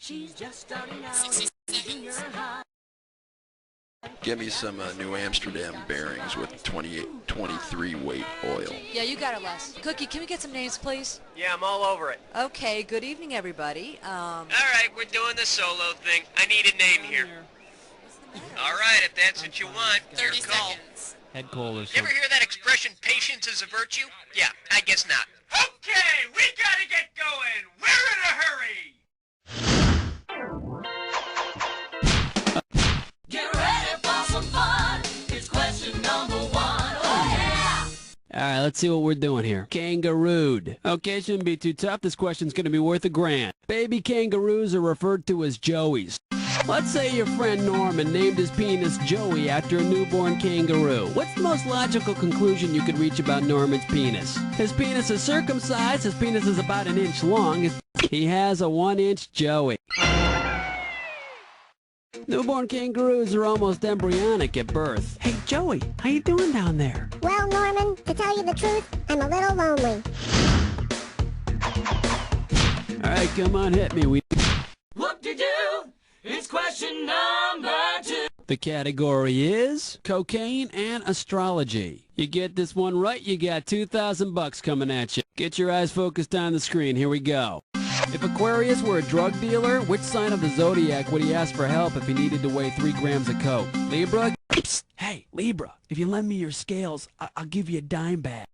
She's just starting out in junior high. Get me some New Amsterdam bearings with 23 weight oil. Yeah, you got it, Les. Cookie, can we get some names, please? Yeah, I'm all over it. Okay, good evening, everybody. All right, we're doing the solo thing. I need a name here. All right, if that's what you want, 30 your call. seconds. Head cold or You something. ever hear that expression, patience is a virtue? Yeah, I guess not. Okay, we gotta get going. We're in a hurry. Get ready for some fun. It's question number 1. Oh yeah! Alright, let's see what we're doing here. Kangarooed. Okay, shouldn't be too tough. This question's gonna be worth $1,000. Baby kangaroos are referred to as joeys. Let's say your friend Norman named his penis Joey after a newborn kangaroo. What's the most logical conclusion you could reach about Norman's penis? His penis is circumcised, his penis is about 1 inch long, he has a 1-inch Joey. Newborn kangaroos are almost embryonic at birth. Hey Joey, how you doing down there? Well, Norman, to tell you the truth, I'm a little lonely. Alright, come on, hit me. Whoop-de-doo! It's question number 2. The category is cocaine and astrology. You get this one right, you got $2,000 coming at you. Get your eyes focused on the screen. Here we go. If Aquarius were a drug dealer, which sign of the zodiac would he ask for help if he needed to weigh 3 grams of coke? Libra? Psst. Hey, Libra, if you lend me your scales, I'll give you a dime bag.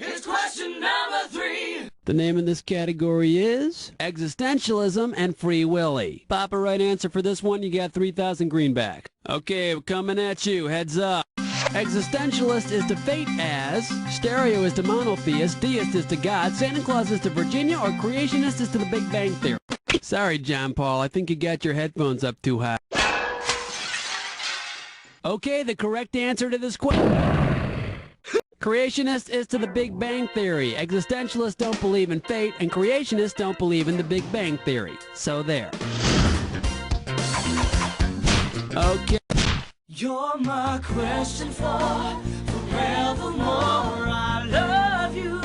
It's question number 3. The name of this category is existentialism and free willy. Pop a right answer for this one, you got 3,000 greenback. Okay, we're coming at you, heads up. Existentialist is to fate as, stereo is to monotheist, deist is to God, Santa Claus is to Virginia, or creationist is to the Big Bang Theory. Sorry, John Paul, I think you got your headphones up too high. Okay, the correct answer to this question. Creationist is to the Big Bang Theory. Existentialists don't believe in fate, and creationists don't believe in the Big Bang Theory. So there. Okay. You're my question for forevermore. I love you.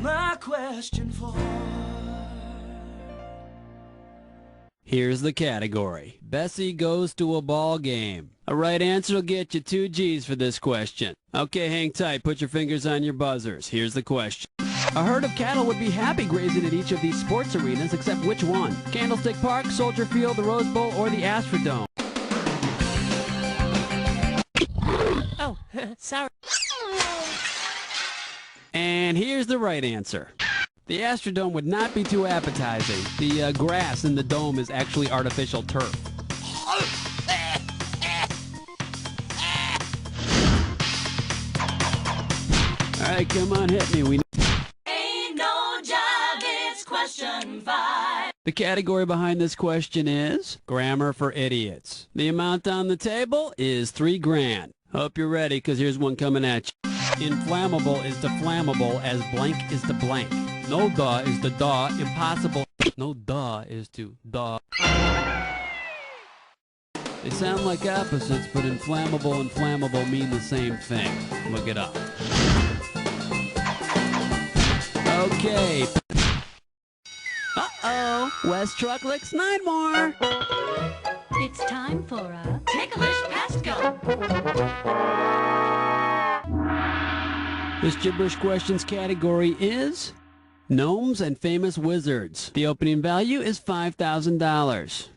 My question for. Here's the category. Bessie goes to a ball game. A right answer will get you 2 G's for this question. Okay, hang tight. Put your fingers on your buzzers. Here's the question. A herd of cattle would be happy grazing at each of these sports arenas, except which one? Candlestick Park, Soldier Field, the Rose Bowl, or the Astrodome? Oh, sorry. And here's the right answer. The Astrodome would not be too appetizing. The grass in the dome is actually artificial turf. Alright, come on, hit me. Ain't no job, it's question 5. The category behind this question is grammar for idiots. The amount on the table is $3,000. Hope you're ready, because here's one coming at you. Inflammable is to flammable as blank is to blank. No duh is to duh. Impossible. No duh is to duh. They sound like opposites, but inflammable and flammable mean the same thing. Look it up. Okay. Uh-oh. West Truck licks 9 more. It's time for a Ticklish Pest Go. This gibberish questions category is gnomes and famous wizards. The opening value is $5,000.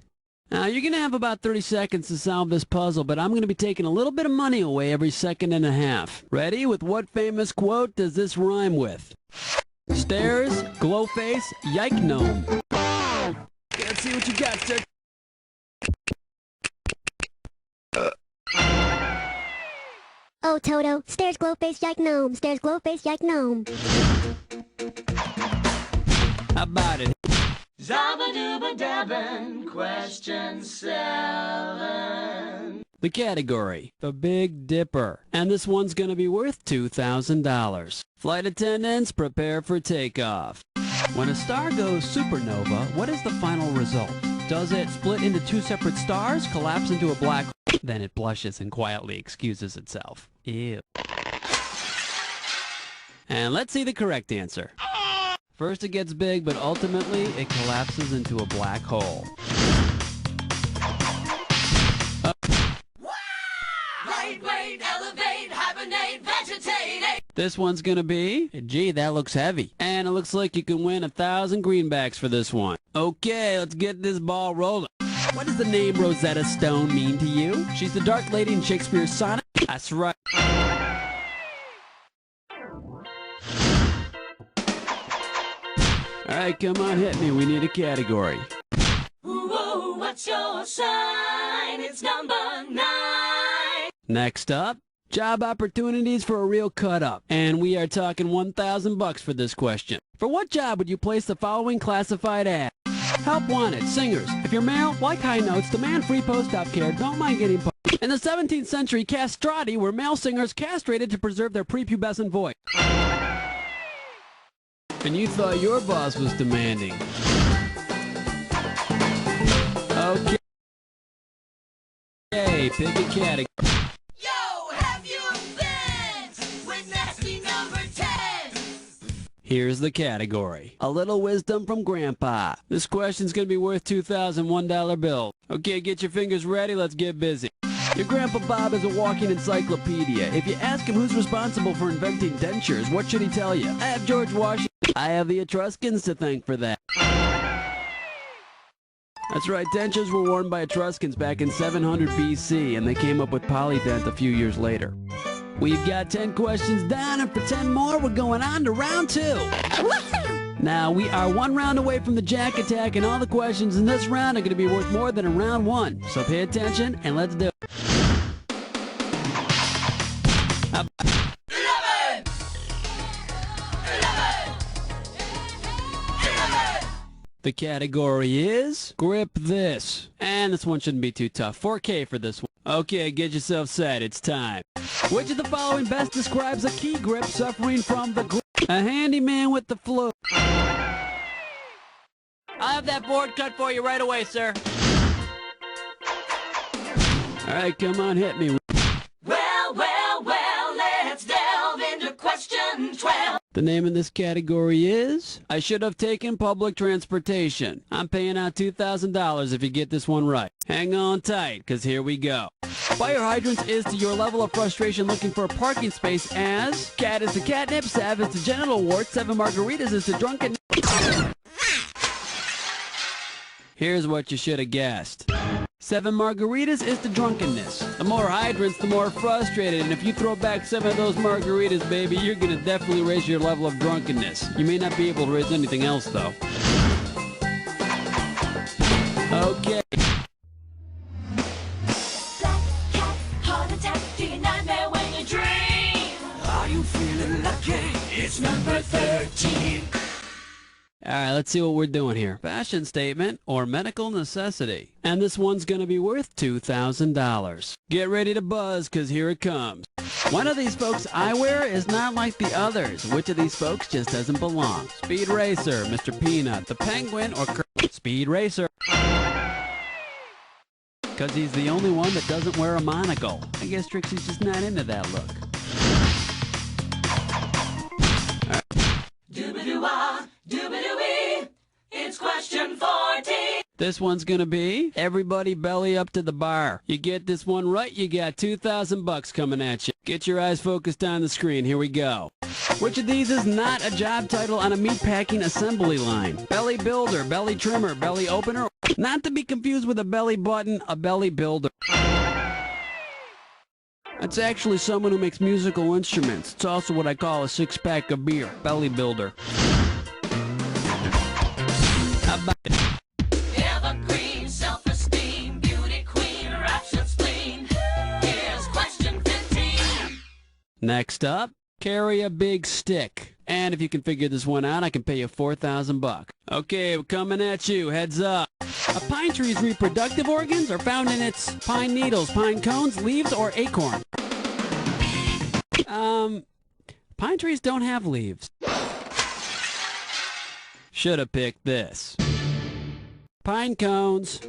Now, you're going to have about 30 seconds to solve this puzzle, but I'm going to be taking a little bit of money away every second and a half. Ready? With what famous quote does this rhyme with? Stairs, glow face, yike gnome. Let's see what you got, sir. Oh, Toto, stairs, glow face, yike gnome. Stairs, glow face, yike gnome. How about it? Zabba-dooba-dabbin', question 7. The category, the Big Dipper. And this one's going to be worth $2,000. Flight attendants, prepare for takeoff. When a star goes supernova, what is the final result? Does it split into 2 separate stars, collapse into a black hole? Then it blushes and quietly excuses itself. Ew. And let's see the correct answer. First it gets big, but ultimately it collapses into a black hole. Lightweight, elevate, hibernate, vegetate. This one's gonna be, gee, that looks heavy. And it looks like you can win 1,000 greenbacks for this one. Okay, let's get this ball rolling. What does the name Rosetta Stone mean to you? She's the dark lady in Shakespeare's sonnet? That's right. Alright, come on, hit me. We need a category. Ooh, what's your sign? It's number 9. Next up, job opportunities for a real cut-up. And we are talking 1,000 bucks for this question. For what job would you place the following classified ad? Help wanted, singers. If you're male, like high notes, demand free post-op care, don't mind getting in the 17th century, castrati were male singers castrated to preserve their prepubescent voice. And you thought your boss was demanding. Okay. Hey, pick a category. Yo, have you been with nasty number 10? Here's the category. A little wisdom from Grandpa. This question's gonna be worth $2,001 bill. Okay, get your fingers ready, let's get busy. Your Grandpa Bob is a walking encyclopedia. If you ask him who's responsible for inventing dentures, what should he tell you? I have George Washington. I have the Etruscans to thank for that. That's right, dentures were worn by Etruscans back in 700 BC, and they came up with polydent a few years later. We've got 10 questions down, and for 10 more, we're going on to round 2. Now, we are 1 round away from the Jack Attack, and all the questions in this round are going to be worth more than in round 1. So pay attention, and let's do it. 11! 11! 11! The category is Grip This. And this one shouldn't be too tough. 4K for this one. Okay, get yourself set. It's time. Which of the following best describes a key grip suffering from the grip? A handyman with the flu. I'll have that board cut for you right away, sir. All right, come on, hit me. Well, let's delve into question 12. The name of this category is I should have taken public transportation. I'm paying out $2,000 if you get this one right. Hang on tight, because here we go. Fire hydrants is to your level of frustration looking for a parking space as cat is to catnip, sav is to genital wart, 7 margaritas is to drunken. Here's what you should have guessed. 7 margaritas is to drunkenness. The more hydrants, the more frustrated. And if you throw back 7 of those margaritas, baby, you're going to definitely raise your level of drunkenness. You may not be able to raise anything else, though. Okay. Black cat, heart attack, do you nightmare when you dream? Are you feeling lucky? It's number 13. All right, let's see what we're doing here. Fashion statement or medical necessity. And this one's going to be worth $2,000. Get ready to buzz, because here it comes. One of these folks' eyewear is not like the others. Which of these folks just doesn't belong? Speed Racer, Mr. Peanut, the Penguin, or Speed Racer. Because he's the only one that doesn't wear a monocle. I guess Trixie's just not into that look. Doobadoo-wah, doobadoo-wee, it's question 14. This one's gonna be everybody belly up to the bar. You get this one right, you got $2,000 coming at you. Get your eyes focused on the screen. Here we go. Which of these is not a job title on a meatpacking assembly line? Belly builder, belly trimmer, belly opener. Not to be confused with a belly button, a belly builder. That's actually someone who makes musical instruments. It's also what I call a 6-pack of beer. Belly builder. How about it? Evergreen, self-esteem, beauty queen, rapture spleen. Here's question 15. Next up, carry a big stick. And if you can figure this one out, I can pay you $4,000. Okay, we're coming at you. Heads up. A pine tree's reproductive organs are found in its pine needles, pine cones, leaves, or acorn. Pine trees don't have leaves. Should have picked this. Pine cones.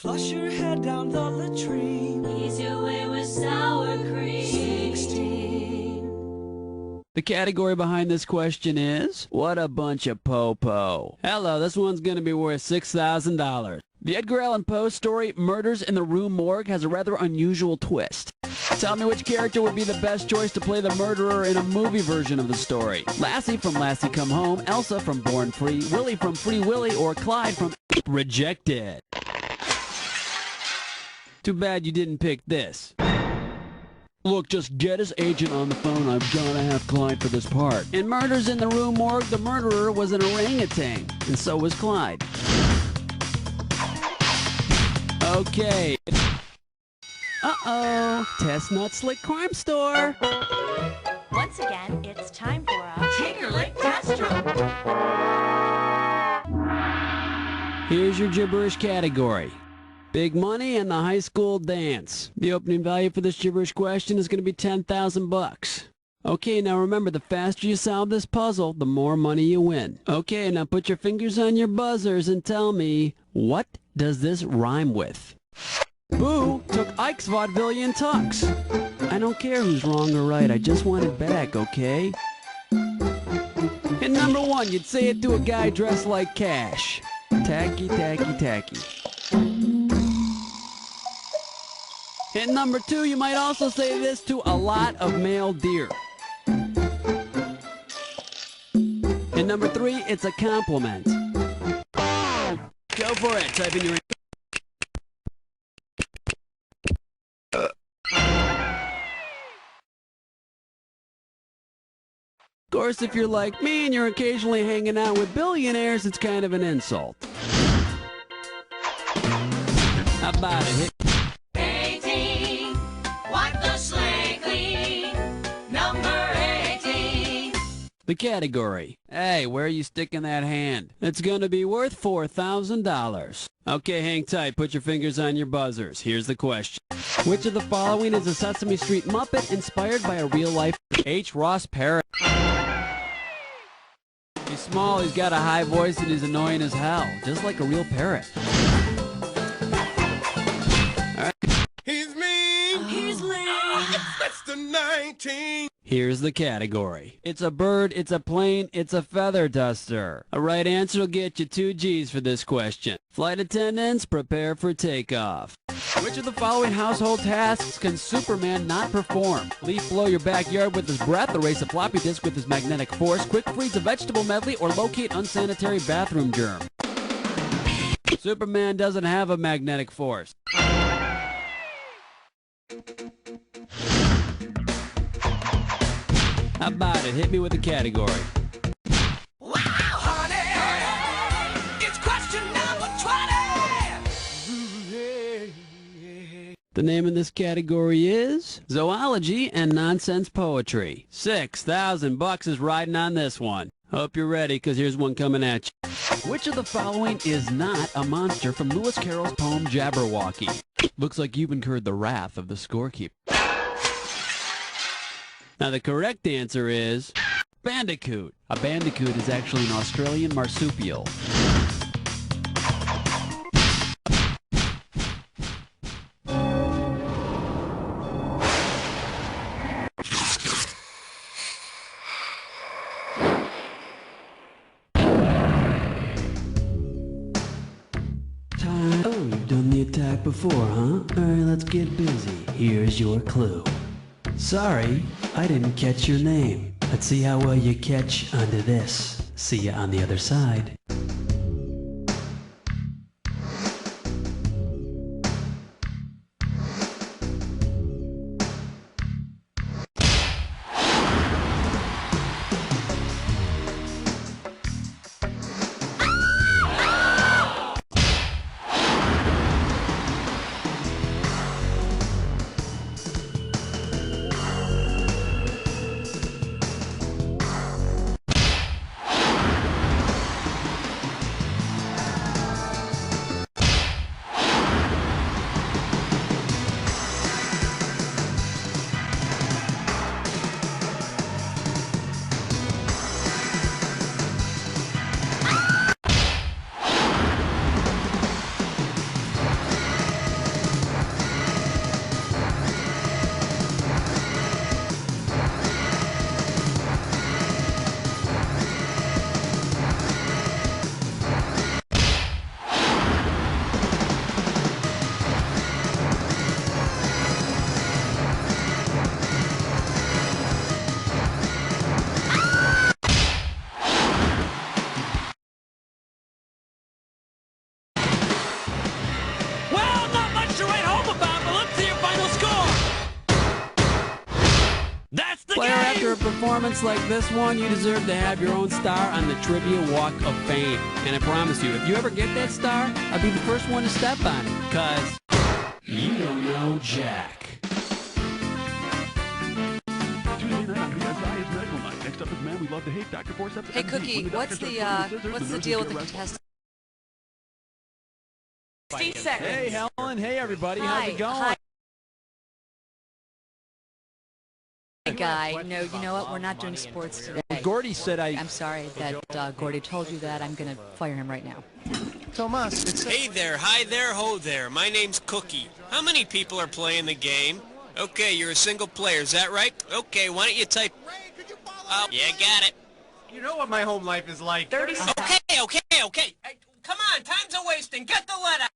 Flush your head down the latrine. Ease your way with sour cream. 16. The category behind this question is, what a bunch of po-po. Hello, this one's going to be worth $6,000. The Edgar Allan Poe story, Murders in the Rue Morgue, has a rather unusual twist. Tell me which character would be the best choice to play the murderer in a movie version of the story. Lassie from Lassie Come Home, Elsa from Born Free, Willie from Free Willy, or Clyde from Rejected. Too bad you didn't pick this. Look, just get his agent on the phone. I've gotta have Clyde for this part. In Murders in the Rue Morgue, the murderer was an orangutan, and so was Clyde. Okay. Uh-oh. Chestnut Slick Crime Store. Once again, it's time for a Tinkerlick Test Here's your gibberish category. Big money and the high school dance. The opening value for this gibberish question is going to be 10,000 bucks. Okay, now remember, the faster you solve this puzzle, the more money you win. Okay, now put your fingers on your buzzers and tell me, what does this rhyme with? Boo took Ike's vaudevillian tux. I don't care who's wrong or right, I just want it back, okay? And number one, you'd say it to a guy dressed like Cash. Tacky, tacky, tacky. And number two, you might also say this to a lot of male deer. And number three, it's a compliment. Go for it, type in your... Of course, if you're like me and you're occasionally hanging out with billionaires, it's kind of an insult. How about it? 18. Wipe the slate clean. Number 18. The category. Hey, where are you sticking that hand? It's gonna be worth $4,000. Okay, hang tight. Put your fingers on your buzzers. Here's the question. Which of the following is a Sesame Street Muppet inspired by a real-life H. Ross parrot? He's small, he's got a high voice, and he's annoying as hell. Just like a real parrot. He's mean. He's lame. That's the 19. Here's the category. It's a bird, it's a plane, it's a feather duster. A right answer will get you 2 G's for this question. Flight attendants, prepare for takeoff. Which of the following household tasks can Superman not perform? Leaf blow your backyard with his breath, erase a floppy disk with his magnetic force, quick freeze a vegetable medley, or locate unsanitary bathroom germ. Superman doesn't have a magnetic force. How about it? Hit me with the category. Wow, honey. It's question number 20. The name of this category is Zoology and Nonsense Poetry. 6,000 bucks is riding on this one. Hope you're ready, because here's one coming at you. Which of the following is not a monster from Lewis Carroll's poem Jabberwocky? Looks like you've incurred the wrath of the scorekeeper. Now the correct answer is bandicoot. A bandicoot is actually an Australian marsupial. Oh, you've done the attack before, huh? Alright, let's get busy. Here's your clue. Sorry, I didn't catch your name. Let's see how well you catch onto this. See ya on the other side. After a performance like this one, you deserve to have your own star on the Trivia Walk of Fame. And I promise you, if you ever get that star, I'll be the first one to step on it, because you don't know Jack. Tuesday night on BSI is Medical Night. Next up is Man We Love to Hate, Dr. Forceps. Hey, Cookie, what's the deal with the contestant? 60 seconds. Hey, Helen. Hey, everybody. How's it going? Hi. Guy, no, you know what? We're not doing sports today. Gordy said I'm sorry that Gordy told you that. I'm going to fire him right now. Tomas, it's Hey there, hi there, ho there. My name's Cookie. How many people are playing the game? Okay, you're a single player, is that right? Okay, why don't you type... yeah, got it. You know what my home life is like. 30 seconds. Okay. Hey, come on, time's a wasting. Get the letter.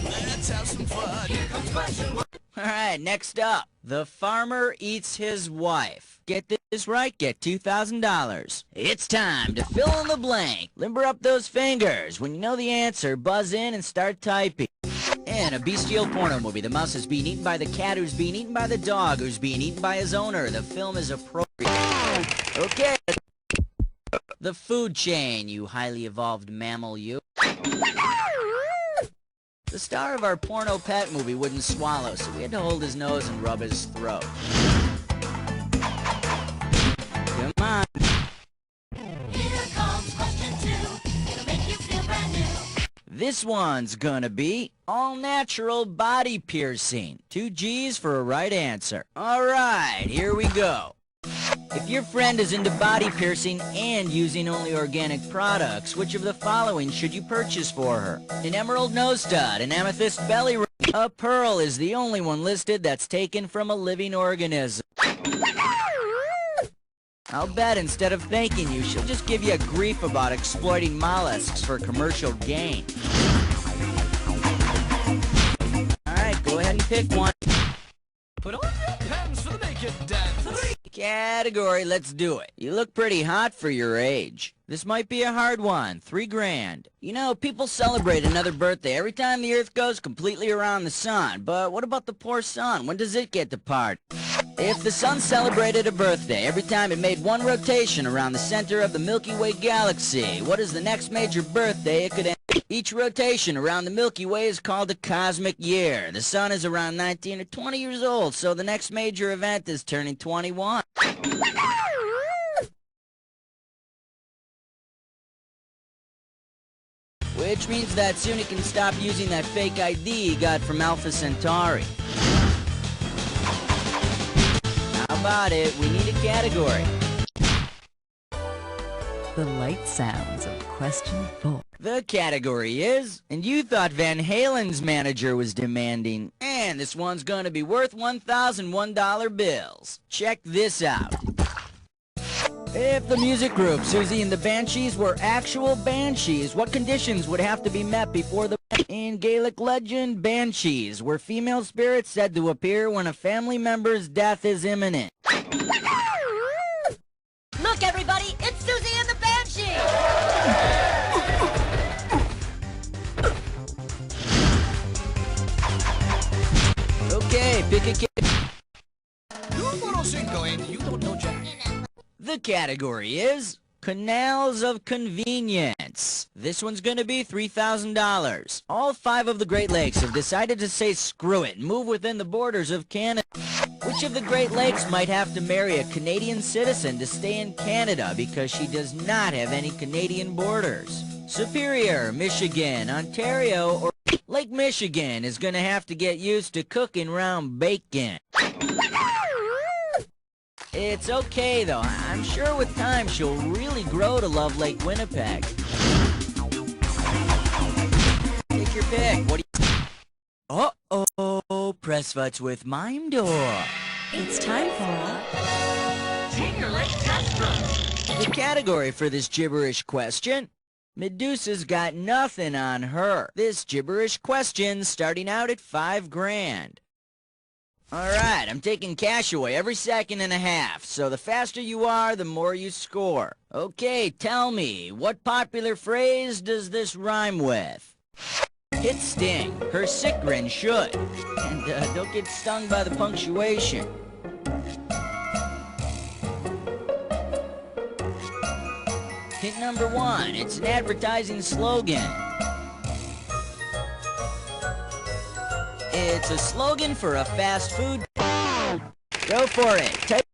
Let's have some fun. Alright, next up. The farmer eats his wife. Get this right, get $2,000. It's time to fill in the blank. Limber up those fingers. When you know the answer, buzz in and start typing. In a bestial porno movie, the mouse is being eaten by the cat who's being eaten by the dog who's being eaten by his owner. The film is appropriate. Okay. The food chain, you highly evolved mammal, you. The star of our porno pet movie wouldn't swallow, so we had to hold his nose and rub his throat. Come on. Here comes question 2. It'll make you feel brand new. This one's gonna be all-natural body piercing. 2 G's for a right answer. Alright, here we go. If your friend is into body piercing and using only organic products, which of the following should you purchase for her? An emerald nose stud, an amethyst belly ring. A pearl is the only one listed that's taken from a living organism. I'll bet instead of thanking you, she'll just give you a grief about exploiting mollusks for commercial gain. Alright, go ahead and pick one. Put on your pants for the naked dance. Category, let's do it. You look pretty hot for your age. This might be a hard one. $3 grand. You know, people celebrate another birthday every time the Earth goes completely around the sun. But what about the poor sun? When does it get to party? If the sun celebrated a birthday every time it made one rotation around the center of the Milky Way galaxy, what is the next major birthday it could end? Each rotation around the Milky Way is called a cosmic year. The sun is around 19 or 20 years old, so the next major event is turning 21. Which means that soon he can stop using that fake ID he got from Alpha Centauri. How about it? We need a category. The light sounds of question 4. The category is, and you thought Van Halen's manager was demanding, and this one's gonna be worth $1,001 bills. Check this out. If the music group Susie and the Banshees were actual banshees, what conditions would have to be met before the... In Gaelic legend, banshees were female spirits said to appear when a family member's death is imminent. Look, everybody, it's Susie and the Banshee! Okay, pick a Numero 5 and you don't know Jack. The category is Canals of Convenience. This one's gonna be $3,000. All 5 of the Great Lakes have decided to say screw it and move within the borders of Canada. Which of the Great Lakes might have to marry a Canadian citizen to stay in Canada because she does not have any Canadian borders? Superior, Michigan, Ontario, or Lake Michigan is gonna have to get used to cooking round bacon. It's okay, though. I'm sure with time she'll really grow to love Lake Winnipeg. Take your pick. What do you... Uh-oh, press futs with Mime Door. It's time for a Tinker Lake Test Run. The category for this gibberish question: Medusa's got nothing on her. This gibberish question starting out at $5 grand. Alright, I'm taking cash away every second and a half, so the faster you are, the more you score. Okay, tell me, what popular phrase does this rhyme with? Hit sting. Her sick grin should. And don't get stung by the punctuation. Hint number 1, it's an advertising slogan. It's a slogan for a fast food. Go for it. Type.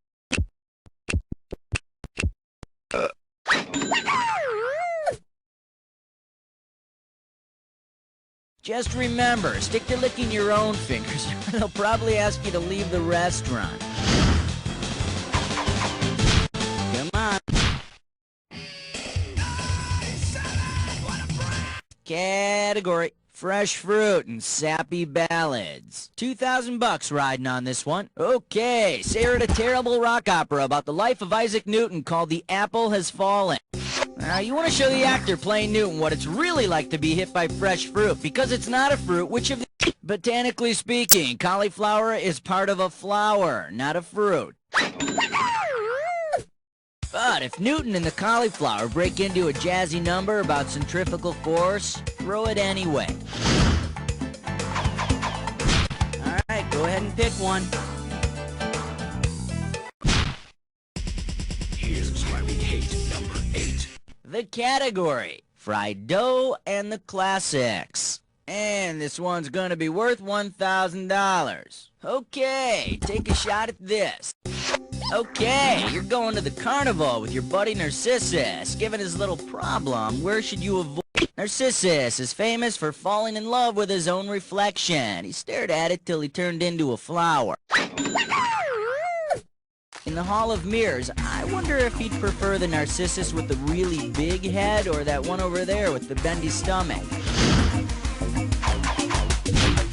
Just remember, stick to licking your own fingers. They'll probably ask you to leave the restaurant. Come on. Category: fresh fruit and sappy ballads. $2,000 riding on this one. Okay, say her a terrible rock opera about the life of Isaac Newton called The Apple Has Fallen. Now, you want to show the actor playing Newton what it's really like to be hit by fresh fruit, because it's not a fruit, which of the... Botanically speaking, cauliflower is part of a flower, not a fruit. But if Newton and the cauliflower break into a jazzy number about centrifugal force, throw it anyway. Alright, go ahead and pick one. Here's why we hate number 8. The category: fried dough and the classics. And this one's gonna be worth $1,000. Okay, take a shot at this. Okay, you're going to the carnival with your buddy Narcissus. Given his little problem, where should you avoid? Narcissus is famous for falling in love with his own reflection. He stared at it till he turned into a flower. In the Hall of Mirrors, I wonder if he'd prefer the Narcissus with the really big head or that one over there with the bendy stomach.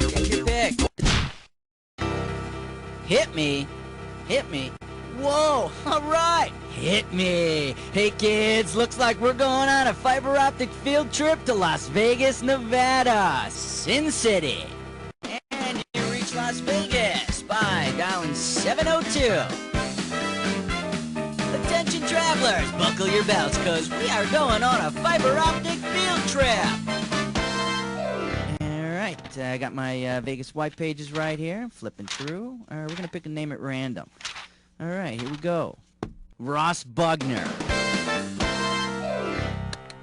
Take your pick. Hit me. Hit me. Whoa, alright, hit me. Hey kids, looks like we're going on a fiber optic field trip to Las Vegas, Nevada, Sin City. And you reach Las Vegas by dialing 702. Attention travelers, buckle your belts, cause we are going on a fiber optic field trip. Alright, I got my Vegas white pages right here, flipping through. We're gonna pick a name at random. Alright, here we go. Ross Bugner.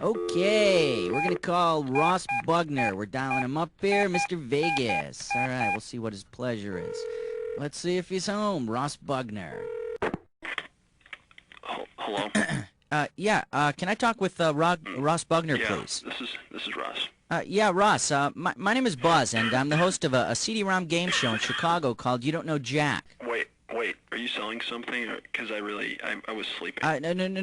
Okay, we're gonna call Ross Bugner. We're dialing him up here, Mr. Vegas. Alright, we'll see what his pleasure is. Let's see if he's home, Ross Bugner. Hello? Yeah, can I talk with Ross Bugner, please? This is Ross. Yeah, Ross, my name is Buzz, and I'm the host of a CD-ROM game show in Chicago called You Don't Know Jack. Wait, are you selling something? Because I was sleeping.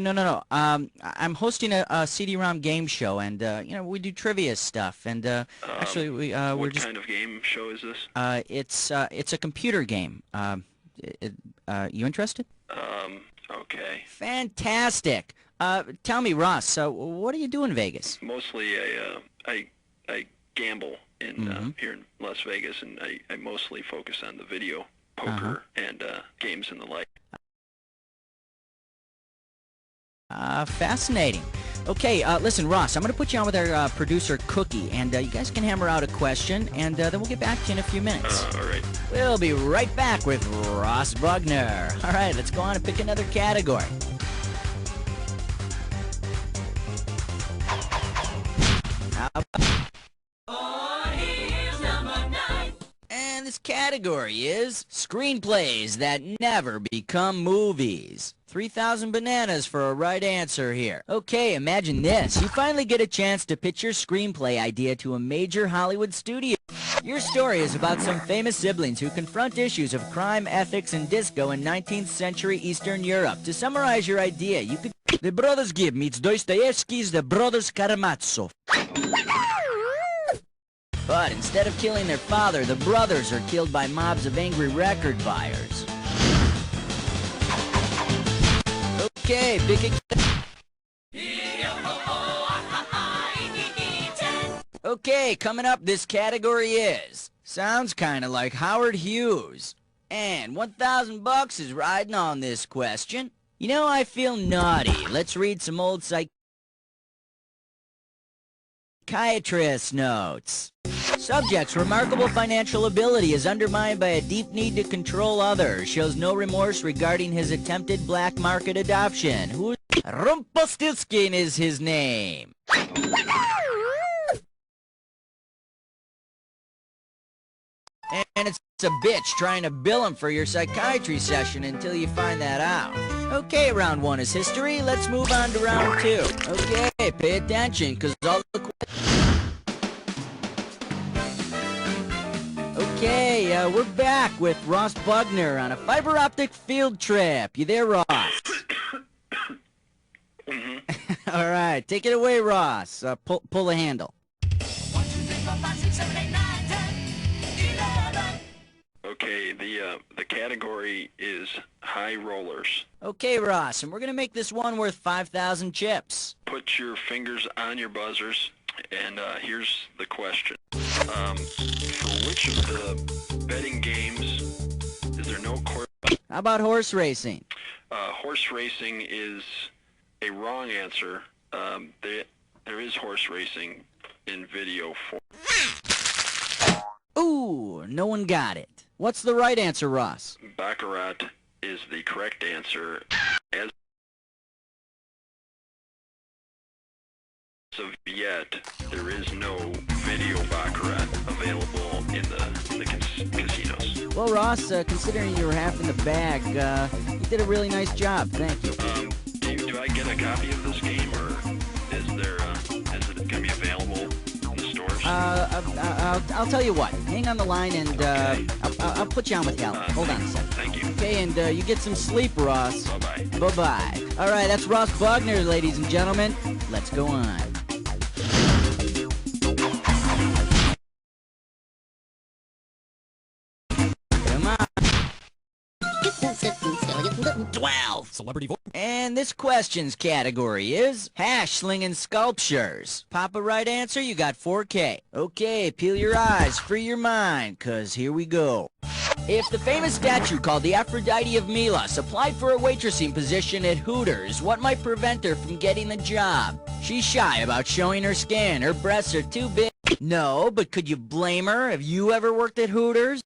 No. I'm hosting a CD-ROM game show, and, you know, we do trivia stuff, and, actually, we're just... What kind of game show is this? It's a computer game. You interested? Okay. Fantastic. Tell me, Ross, what do you do in Vegas? Mostly I gamble in here in Las Vegas, and I mostly focus on the video, poker, and games and the like. Fascinating. Okay, listen, Ross, I'm going to put you on with our producer, Cookie, and you guys can hammer out a question, and then we'll get back to you in a few minutes. All right. We'll be right back with Ross Bugner. All right, let's go on and pick another category. How about... Here's number 9. And this category is screenplays that never become movies. 3,000 bananas for a right answer here. Okay, imagine this. You finally get a chance to pitch your screenplay idea to a major Hollywood studio. Your story is about some famous siblings who confront issues of crime, ethics, and disco in 19th century Eastern Europe. To summarize your idea, you could... The Brothers Gibb meets Dostoevsky's The Brothers Karamazov. But instead of killing their father, the brothers are killed by mobs of angry record buyers. Okay, big... Okay, coming up, this category is... Sounds kinda like Howard Hughes. And $1,000 is riding on this question. You know, I feel naughty. Let's read some old psychiatrist notes. Subject's remarkable financial ability is undermined by a deep need to control others. Shows no remorse regarding his attempted black market adoption. Who's Rumpelstiltskin is his name. And it's a bitch trying to bill him for your psychiatry session until you find that out. Okay, round 1 is history. Let's move on to round 2. Okay, pay attention, because all the Okay, we're back with Ross Bugner on a fiber optic field trip. You there, Ross? Mm-hmm. All right, take it away, Ross. Pull the handle. 1, 2, 3, 4, 5, 6, 7, 8, 9, 10, 11. Okay, the category is high rollers. Okay, Ross, and we're gonna make this one worth 5,000 chips. Put your fingers on your buzzers, and here's the question. For which of the betting games is there no How about horse racing? Horse racing is a wrong answer. There is horse racing in video form. Ooh, no one got it. What's the right answer, Ross? Baccarat is the correct answer. As of yet, there is no video baccarat available in the casinos. Well, Ross, considering you were half in the bag, you did a really nice job. Thank you. Do I get a copy of this game, or is it going to be available in the stores? I'll tell you what. Hang on the line, and Okay. I'll put you on with Helen. Hold on a second. Thank you. Okay, and you get some sleep, Ross. Bye-bye. Bye-bye. All right, that's Ross Bugner, ladies and gentlemen. Let's go on. Come on. 12. Celebrity voice. And this question's category is hash slinging sculptures. Pop a right answer, you got 4K. Okay, peel your eyes, free your mind, cause here we go. If the famous statue called the Aphrodite of Milos applied for a waitressing position at Hooters, what might prevent her from getting the job? She's shy about showing her skin, her breasts are too big. No, but could you blame her? Have you ever worked at Hooters?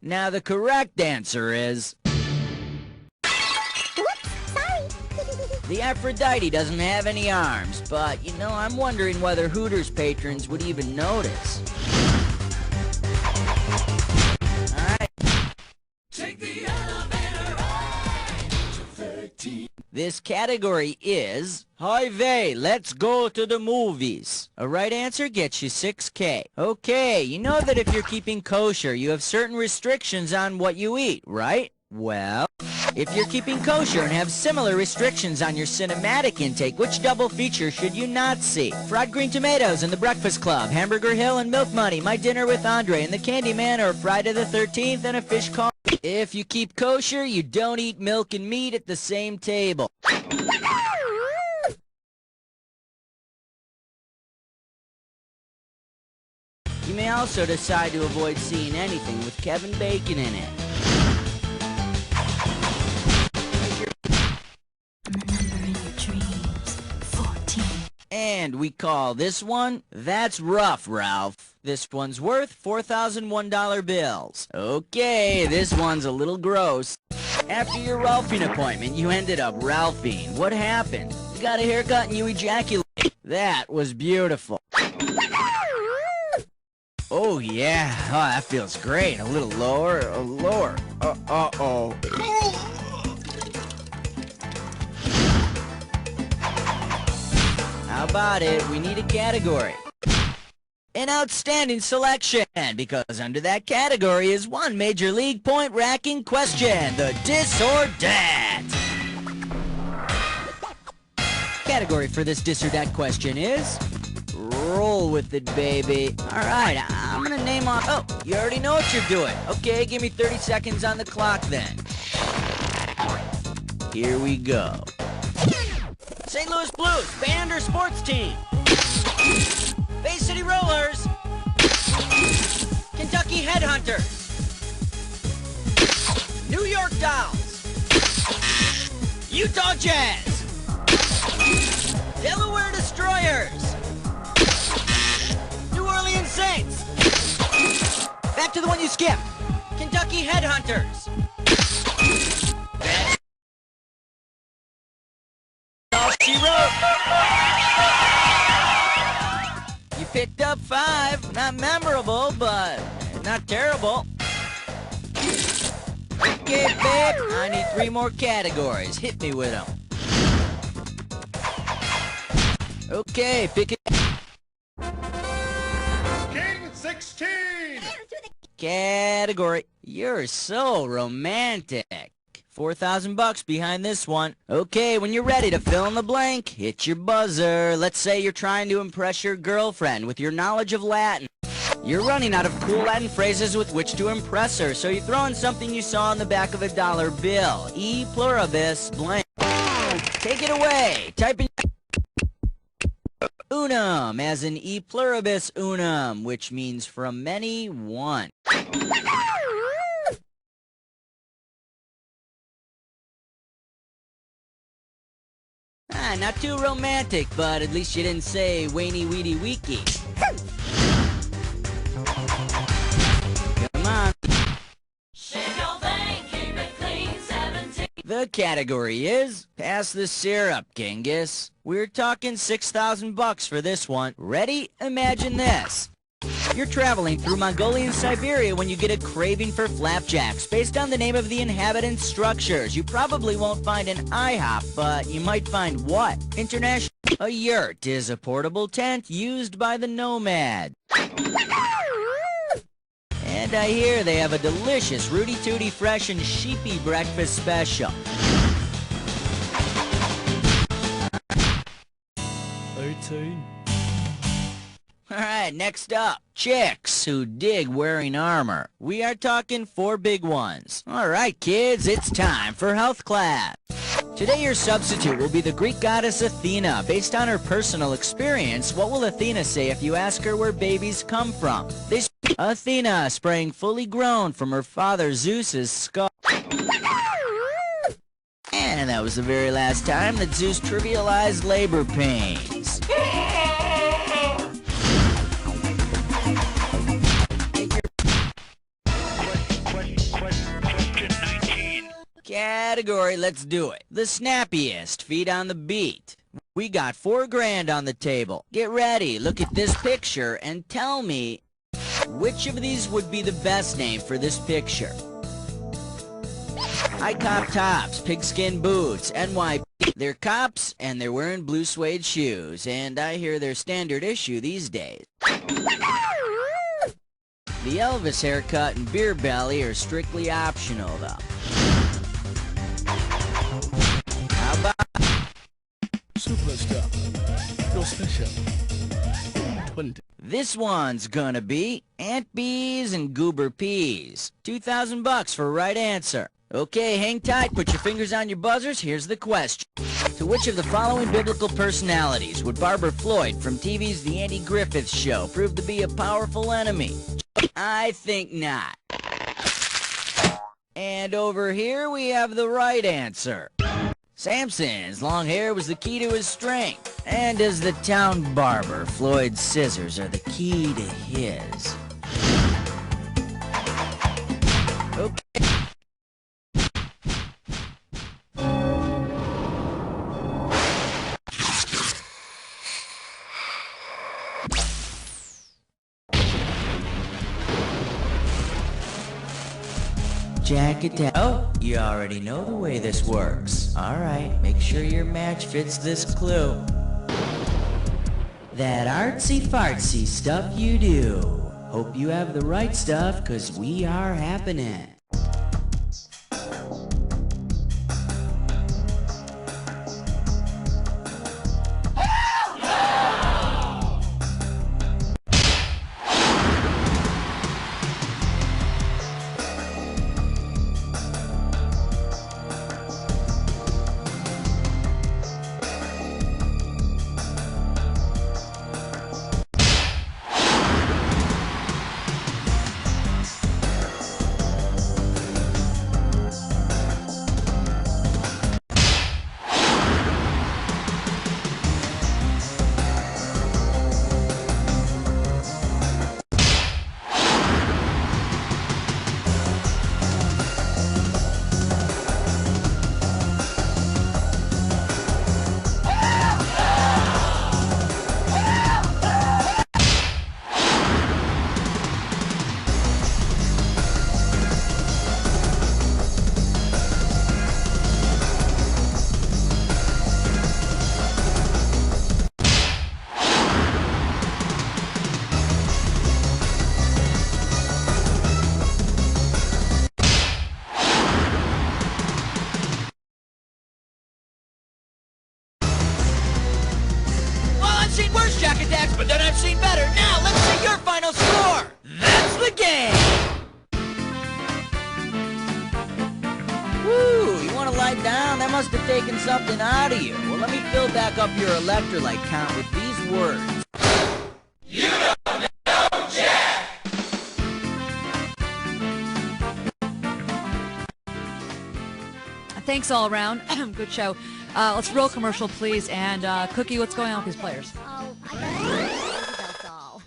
Now the correct answer is... Sorry. The Aphrodite doesn't have any arms, but, you know, I'm wondering whether Hooters patrons would even notice. Alright. Take the elevator ride to 13. This category is... Hi vey, let's go to the movies. A right answer gets you 6K. Okay, you know that if you're keeping kosher, you have certain restrictions on what you eat, right? Well, if you're keeping kosher and have similar restrictions on your cinematic intake, which double feature should you not see? Fried green tomatoes and The Breakfast Club, Hamburger Hill and Milk Money, My Dinner with Andre and the Candyman, or Friday the 13th and A Fish Called... If you keep kosher, you don't eat milk and meat at the same table. You may also decide to avoid seeing anything with Kevin Bacon in it. I'm a number in your dreams. 14. And we call this one, That's Rough, Ralph. This one's worth $4,001 bills. Okay, this one's a little gross. After your Ralphing appointment, you ended up Ralphing. What happened? You got a haircut and you ejaculated. That was beautiful. Oh, yeah. Oh, that feels great. A little lower, lower. Uh-oh. How about it? We need a category. An outstanding selection, because under that category is one major league point-racking question, the dis or dat. Category for this dis or dat question is... Roll with it, baby. Alright, I'm gonna name off... Oh, you already know what you're doing. Okay, give me 30 seconds on the clock then. Here we go. St. Louis Blues, band or sports team? Bay City Rollers. Kentucky Headhunters. New York Dolls. Utah Jazz. Delaware Destroyers. New Orleans Mongolian Saints! Back to the one you skipped. Kentucky Headhunters. That's all she wrote. You picked up 5. Not memorable, but not terrible. Okay, babe, I need 3 more categories. Hit me with them. Okay, pick it. King 16! Category. You're so romantic. $4,000 behind this one. Okay, when you're ready to fill in the blank, hit your buzzer. Let's say you're trying to impress your girlfriend with your knowledge of Latin. You're running out of cool Latin phrases with which to impress her, so you throw in something you saw on the back of a dollar bill. E pluribus blank. Take it away. Type in unum, as in e pluribus unum, which means from many, one. Not too romantic, but at least you didn't say weeny weedy weeky. Come on. Shake your thing, keep it clean, 17. The category is pass the syrup, Genghis. We're talking $6,000 for this one. Ready? Imagine this. You're traveling through Mongolian Siberia when you get a craving for flapjacks. Based on the name of the inhabitants' structures, you probably won't find an IHOP, but you might find what? International. A yurt is a portable tent used by the nomad. And I hear they have a delicious Rooty Tooty Fresh and Sheepy breakfast special. 18. Alright, next up. Chicks who dig wearing armor. We are talking 4 big ones. Alright, kids, it's time for health class. Today your substitute will be the Greek goddess Athena. Based on her personal experience, what will Athena say if you ask her where babies come from? They speak Athena sprang fully grown from her father Zeus's skull. And that was the very last time that Zeus trivialized labor pains. Category, let's do it. The snappiest, feet on the beat. We got $4,000 on the table. Get ready, look at this picture, and tell me which of these would be the best name for this picture. High cop tops, pigskin boots, NYP. They're cops, and they're wearing blue suede shoes, and I hear they're standard issue these days. The Elvis haircut and beer belly are strictly optional, though. How about Super stuff. No special. 20. this one's gonna be ant bees and goober peas. $2,000 for right answer. Okay, hang tight, put your fingers on your buzzers. Here's the question. To which of the following biblical personalities would Barbara Floyd from TV's The Andy Griffith Show prove to be a powerful enemy? I think not. And over here we have the right answer. Samson's long hair was the key to his strength. And as the town barber, Floyd's scissors are the key to his. Okay. Jack attack. Oh, you already know the way this works. Alright, make sure your match fits this clue. That artsy fartsy stuff you do. Hope you have the right stuff, 'cause we are happening. but then I've seen better. Now, let's see your final score. That's the game. Woo, you want to lie down? That must have taken something out of you. Well, let me fill back up your electrolyte count with these words. You don't know Jack! Thanks all around. Good show. Let's roll commercial, please. And Cookie, what's going on with these players? Oh, I got a doll.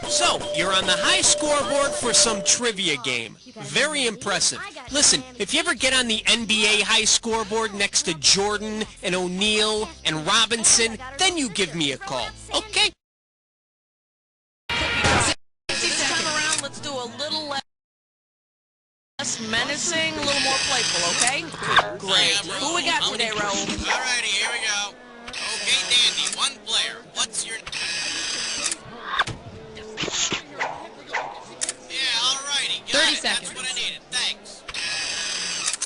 So, you're on the high scoreboard for some trivia game. Very impressive. Listen, if you ever get on the NBA high scoreboard next to Jordan and O'Neal and Robinson, then you give me a call, okay? This time around, let's do a little less menacing, a little more playful, okay? Great. Who we got today, Raul? Alrighty, here we go. Okay, Dandy, one player. What's your... Yeah, alrighty. 30 seconds. That's what I needed. Thanks.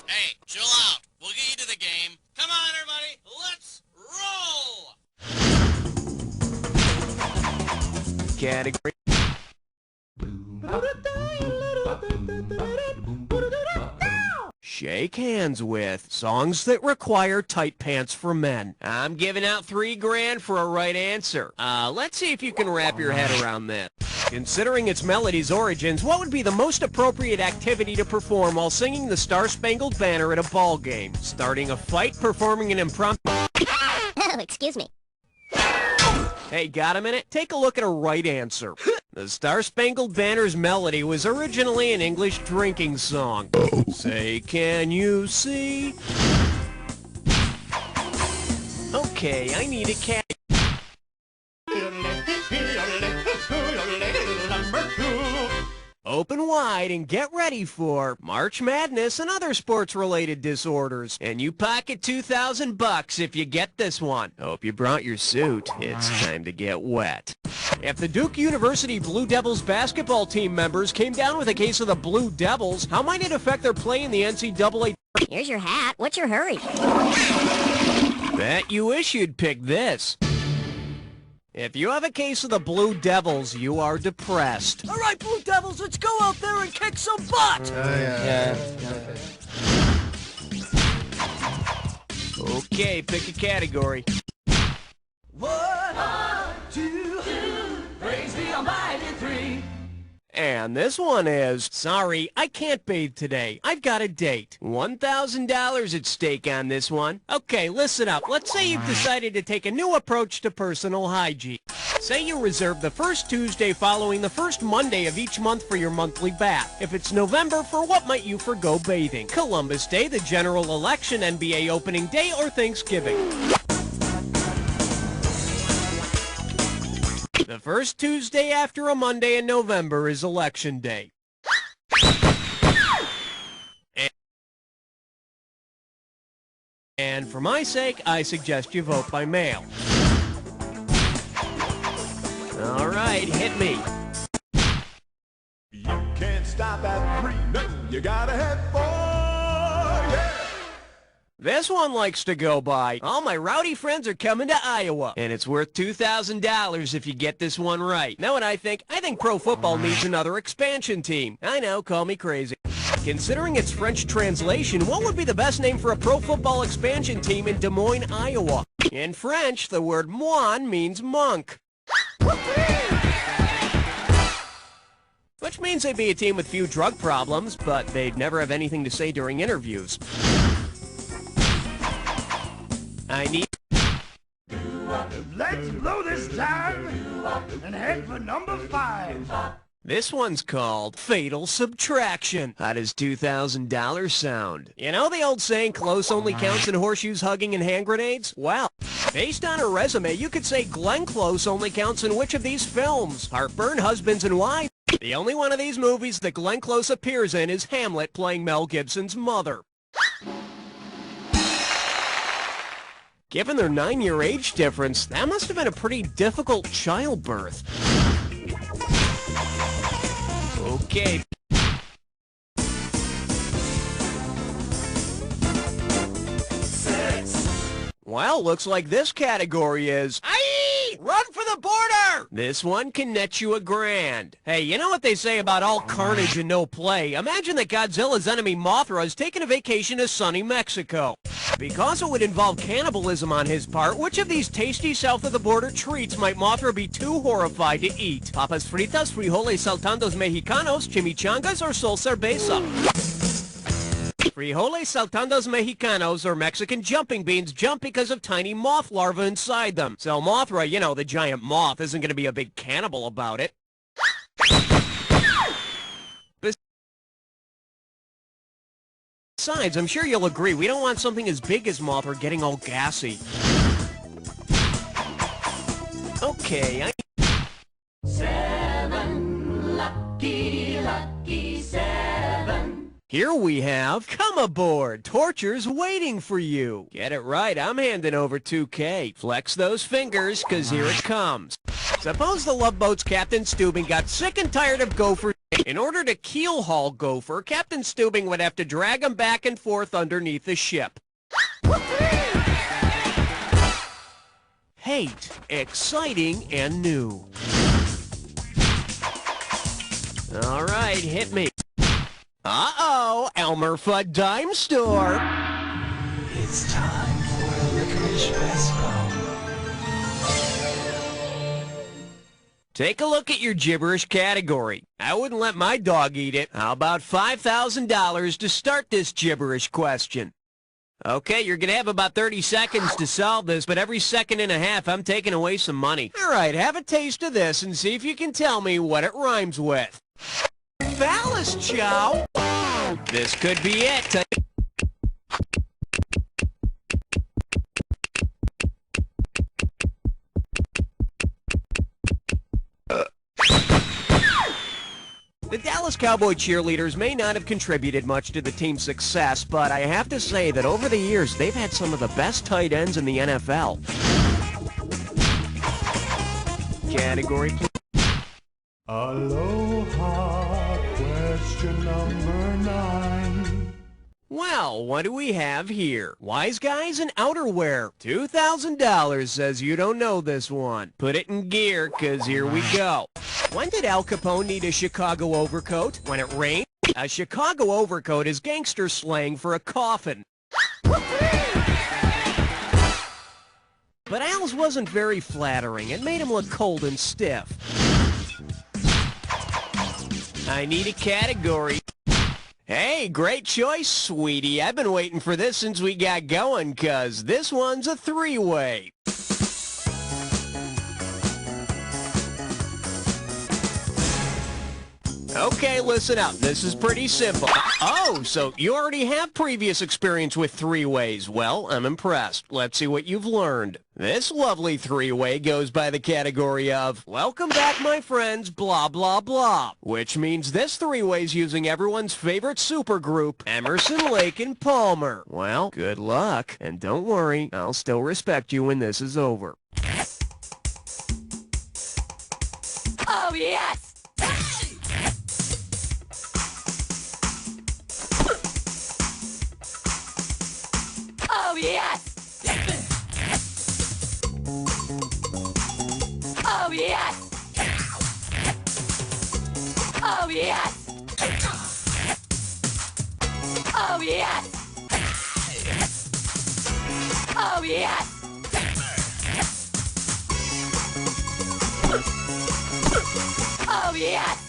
Hey, chill out. We'll get you to the game. Come on, everybody. Let's roll. Category. Shake hands with songs that require tight pants for men. I'm giving out $3 for a right answer. Let's see if you can wrap your head around this. Considering its melody's origins, what would be the most appropriate activity to perform while singing the Star-Spangled Banner at a ball game? Starting a fight, performing an impromptu... Oh, excuse me. Hey, got a minute? Take a look at a right answer. The Star-Spangled Banner's melody was originally an English drinking song. Say, can you see? Okay, I need a cat. Open wide and get ready for March Madness and other sports-related disorders. And you pocket $2,000 if you get this one. Hope you brought your suit. It's time to get wet. If the Duke University Blue Devils basketball team members came down with a case of the Blue Devils, how might it affect their play in the NCAA? Here's your hat. What's your hurry? Bet you wish you'd pick this. If you have a case of the Blue Devils, you are depressed. All right, Blue Devils, let's go out there and kick some butt! Okay, pick a category. 1, 2, praise the Almighty 3. And this one is, sorry, I can't bathe today. I've got a date. $1,000 at stake on this one. Okay, listen up. Let's say you've decided to take a new approach to personal hygiene. Say you reserve the first Tuesday following the first Monday of each month for your monthly bath. If it's November, for what might you forgo bathing? Columbus Day, the general election, NBA opening day, or Thanksgiving? The first Tuesday after a Monday in November is Election Day. And for my sake, I suggest you vote by mail. All right, hit me. You can't stop at 3, no, you gotta head for, yeah! This one likes to go by, all my rowdy friends are coming to Iowa. And it's worth $2,000 if you get this one right. Know what I think? I think pro football needs another expansion team. I know, call me crazy. Considering its French translation, what would be the best name for a pro football expansion team in Des Moines, Iowa? In French, the word moine means monk. Which means they'd be a team with few drug problems, but they'd never have anything to say during interviews. I need... Let's blow this time and head for number 5. This one's called Fatal Subtraction. How does $2,000 sound? You know the old saying, close only counts in horseshoes, hugging, and hand grenades? Well, based on her resume, you could say Glenn Close only counts in which of these films? Heartburn, Husbands, and Wives. The only one of these movies that Glenn Close appears in is Hamlet playing Mel Gibson's mother. Given their 9-year age difference, that must have been a pretty difficult childbirth. Okay. Well, looks like this category is... Aye! Run for the border! This one can net you $1,000. Hey, you know what they say about all carnage and no play? Imagine that Godzilla's enemy Mothra is taking a vacation to sunny Mexico. Because it would involve cannibalism on his part, which of these tasty south-of-the-border treats might Mothra be too horrified to eat? Papas fritas, frijoles saltandos mexicanos, chimichangas, or sol cerveza? Frijoles saltandos mexicanos, or Mexican jumping beans, jump because of tiny moth larvae inside them. So Mothra, you know, the giant moth, isn't going to be a big cannibal about it. Besides, I'm sure you'll agree, we don't want something as big as Mothra getting all gassy. Okay, Seven, lucky 7. Here we have, come aboard, torture's waiting for you. Get it right, I'm handing over $2K. Flex those fingers, cause here it comes. Suppose the Love Boat's Captain Steubing got sick and tired of Gopher. In order to keel haul Gopher, Captain Steubing would have to drag him back and forth underneath the ship. Hate, exciting, and new. All right, hit me. Uh-oh, Elmer Fudd Dime Store. It's time for a licorice festival. Take a look at your gibberish category. I wouldn't let my dog eat it. How about $5,000 to start this gibberish question? Okay, you're gonna have about 30 seconds to solve this, but every second and a half I'm taking away some money. All right, have a taste of this and see if you can tell me what it rhymes with. Phallus chow. This could be it. The Dallas Cowboy cheerleaders may not have contributed much to the team's success, but I have to say that over the years, they've had some of the best tight ends in the NFL. Category. Aloha, question number 9. Well, what do we have here? Wise guys in outerwear. $2,000 says you don't know this one. Put it in gear, cause here we go. When did Al Capone need a Chicago overcoat? When it rained? A Chicago overcoat is gangster slang for a coffin. But Al's wasn't very flattering. It made him look cold and stiff. I need a category. Hey, great choice, sweetie. I've been waiting for this since we got going, cause this one's a three-way. Okay, listen up. This is pretty simple. Oh, so you already have previous experience with three-ways. Well, I'm impressed. Let's see what you've learned. This lovely three-way goes by the category of, welcome back, my friends, blah, blah, blah. Which means this three-way's using everyone's favorite supergroup, Emerson, Lake, and Palmer. Well, good luck. And don't worry, I'll still respect you when this is over. Oh, yes! Oh, yes! Oh, yes! Oh, yes! Oh, yes! Oh, yes! Oh, yes!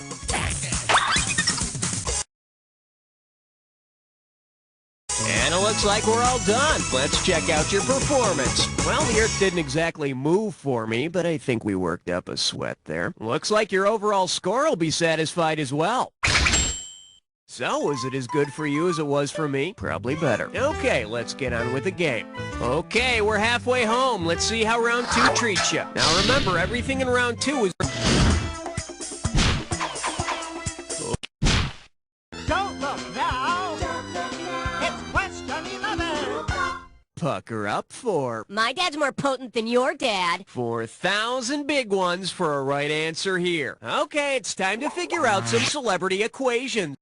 And it looks like we're all done. Let's check out your performance. Well, the earth didn't exactly move for me, but I think we worked up a sweat there. Looks like your overall score will be satisfied as well. So, was it as good for you as it was for me? Probably better. Okay, let's get on with the game. Okay, we're halfway home. Let's see how round 2 treats you. Now remember, everything in round 2 is... Don't look now! It's question 11! Pucker up for... My dad's more potent than your dad. 4,000 big ones for a right answer here. Okay, it's time to figure out some celebrity equations.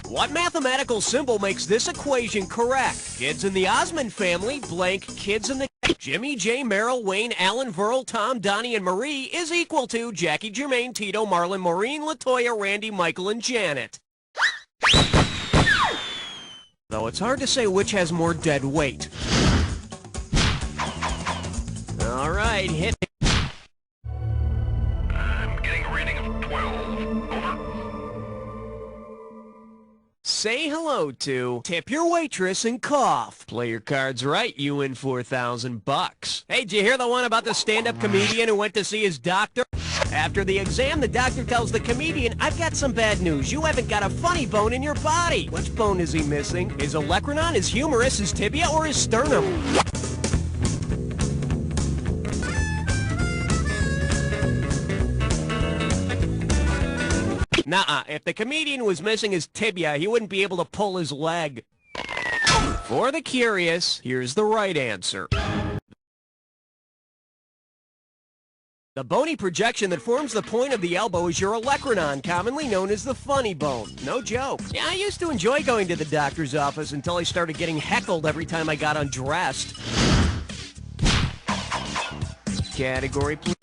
What mathematical symbol makes this equation correct? Kids in the Osmond family blank kids in the Jimmy, Jay, Merrill, Wayne, Alan, Verl, Tom, Donnie, and Marie is equal to Jackie, Jermaine, Tito, Marlon, Maureen, Latoya, Randy, Michael, and Janet. Though it's hard to say which has more dead weight. All right, hit it. I'm getting a reading of 12. Over. Say hello to tip your waitress and cough. Play your cards right, you win $4,000. Hey, did you hear the one about the stand-up comedian who went to see his doctor? After the exam, the doctor tells the comedian, I've got some bad news. You haven't got a funny bone in your body. Which bone is he missing? His olecranon, his humerus, his tibia, or his sternum? Nuh-uh. If the comedian was missing his tibia, he wouldn't be able to pull his leg. For the curious, here's the right answer. The bony projection that forms the point of the elbow is your olecranon, commonly known as the funny bone. No joke. Yeah, I used to enjoy going to the doctor's office until I started getting heckled every time I got undressed. Category, please.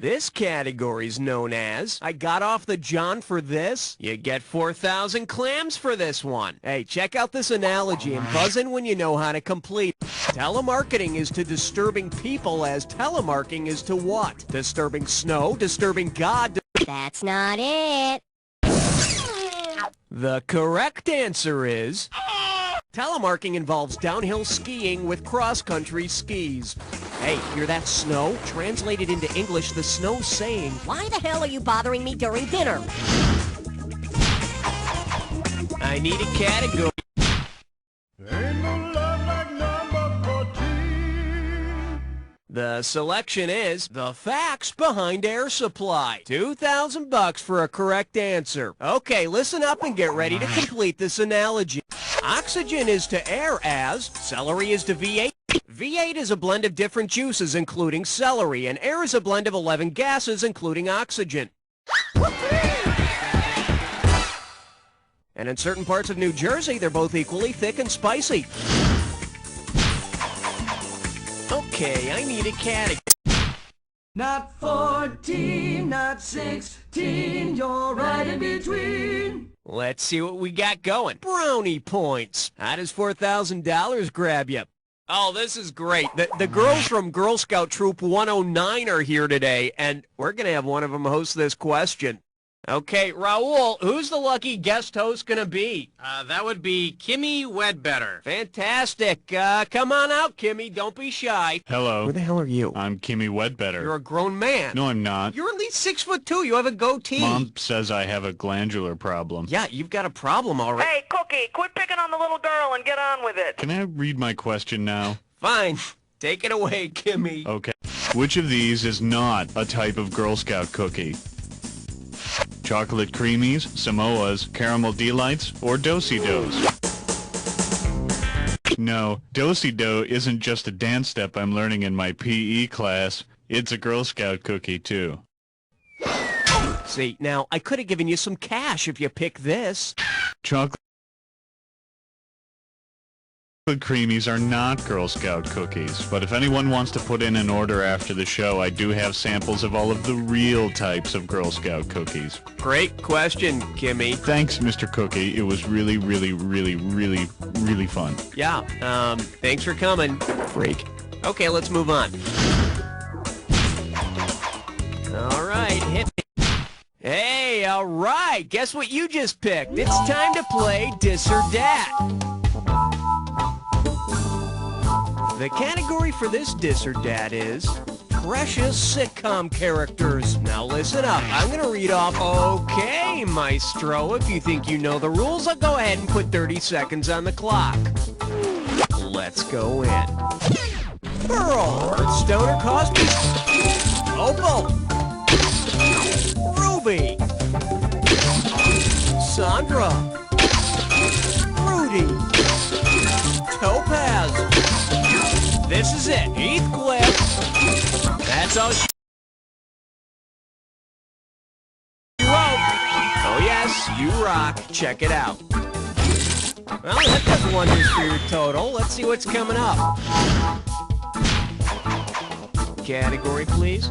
This category is known as, I got off the John for this. You get 4,000 clams for this one. Hey, check out this analogy and buzz in when you know how to complete. Telemarketing is to disturbing people as telemarking is to what? Disturbing snow, disturbing God. That's not it. The correct answer is... telemarking involves downhill skiing with cross-country skis. Hey, hear that snow? Translated into English, the snow's saying, why the hell are you bothering me during dinner? I need a category. Ain't no love like number 14. The selection is the facts behind air supply. $2,000 for a correct answer. Okay, listen up and get ready to complete this analogy. Oxygen is to air as celery is to V8. V8 is a blend of different juices, including celery, and air is a blend of 11 gases, including oxygen. And in certain parts of New Jersey, they're both equally thick and spicy. Okay, I need a category. Not 14, not 16, you're right in between. Let's see what we got going. Brownie points. How does $4,000 grab you? Oh, this is great. The girls from Girl Scout Troop 109 are here today, and we're going to have one of them host this question. Okay, Raul, who's the lucky guest host going to be? That would be Kimmy Wedbetter. Fantastic. Come on out, Kimmy. Don't be shy. Hello. Who the hell are you? I'm Kimmy Wedbetter. You're a grown man. No, I'm not. You're at least 6'2". You have a goatee. Mom says I have a glandular problem. Yeah, you've got a problem already. Hey, Cookie, quit picking on the little girl and get on with it. Can I read my question now? Fine. Take it away, Kimmy. Okay. Which of these is not a type of Girl Scout cookie? Chocolate creamies, Samoas, caramel delights, or do-si-dos? No, do-si-do isn't just a dance step I'm learning in my PE class. It's a Girl Scout cookie, too. See, now, I could have given you some cash if you pick this. Chocolate creamies are not Girl Scout cookies, but if anyone wants to put in an order after the show, I do have samples of all of the real types of Girl Scout cookies. Great question, Kimmy. Thanks, Mr. Cookie. It was really, really, really, really, really fun. Yeah, thanks for coming, freak. Okay, let's move on. All right, hit me. Hey, all right, guess what you just picked? It's time to play Dis or Dat. The category for this Dis or Dat is precious sitcom characters. Now listen up. I'm going to read off, okay, maestro. If you think you know the rules, I'll go ahead and put 30 seconds on the clock. Let's go in. Pearl, Hearthstone or Cosby? Opal, Ruby, Sandra, Rudy, Topaz. This is it, Heathcliff. That's all she wrote. Oh yes, you rock. Check it out. Well, that does wonders for your total. Let's see what's coming up. Category, please.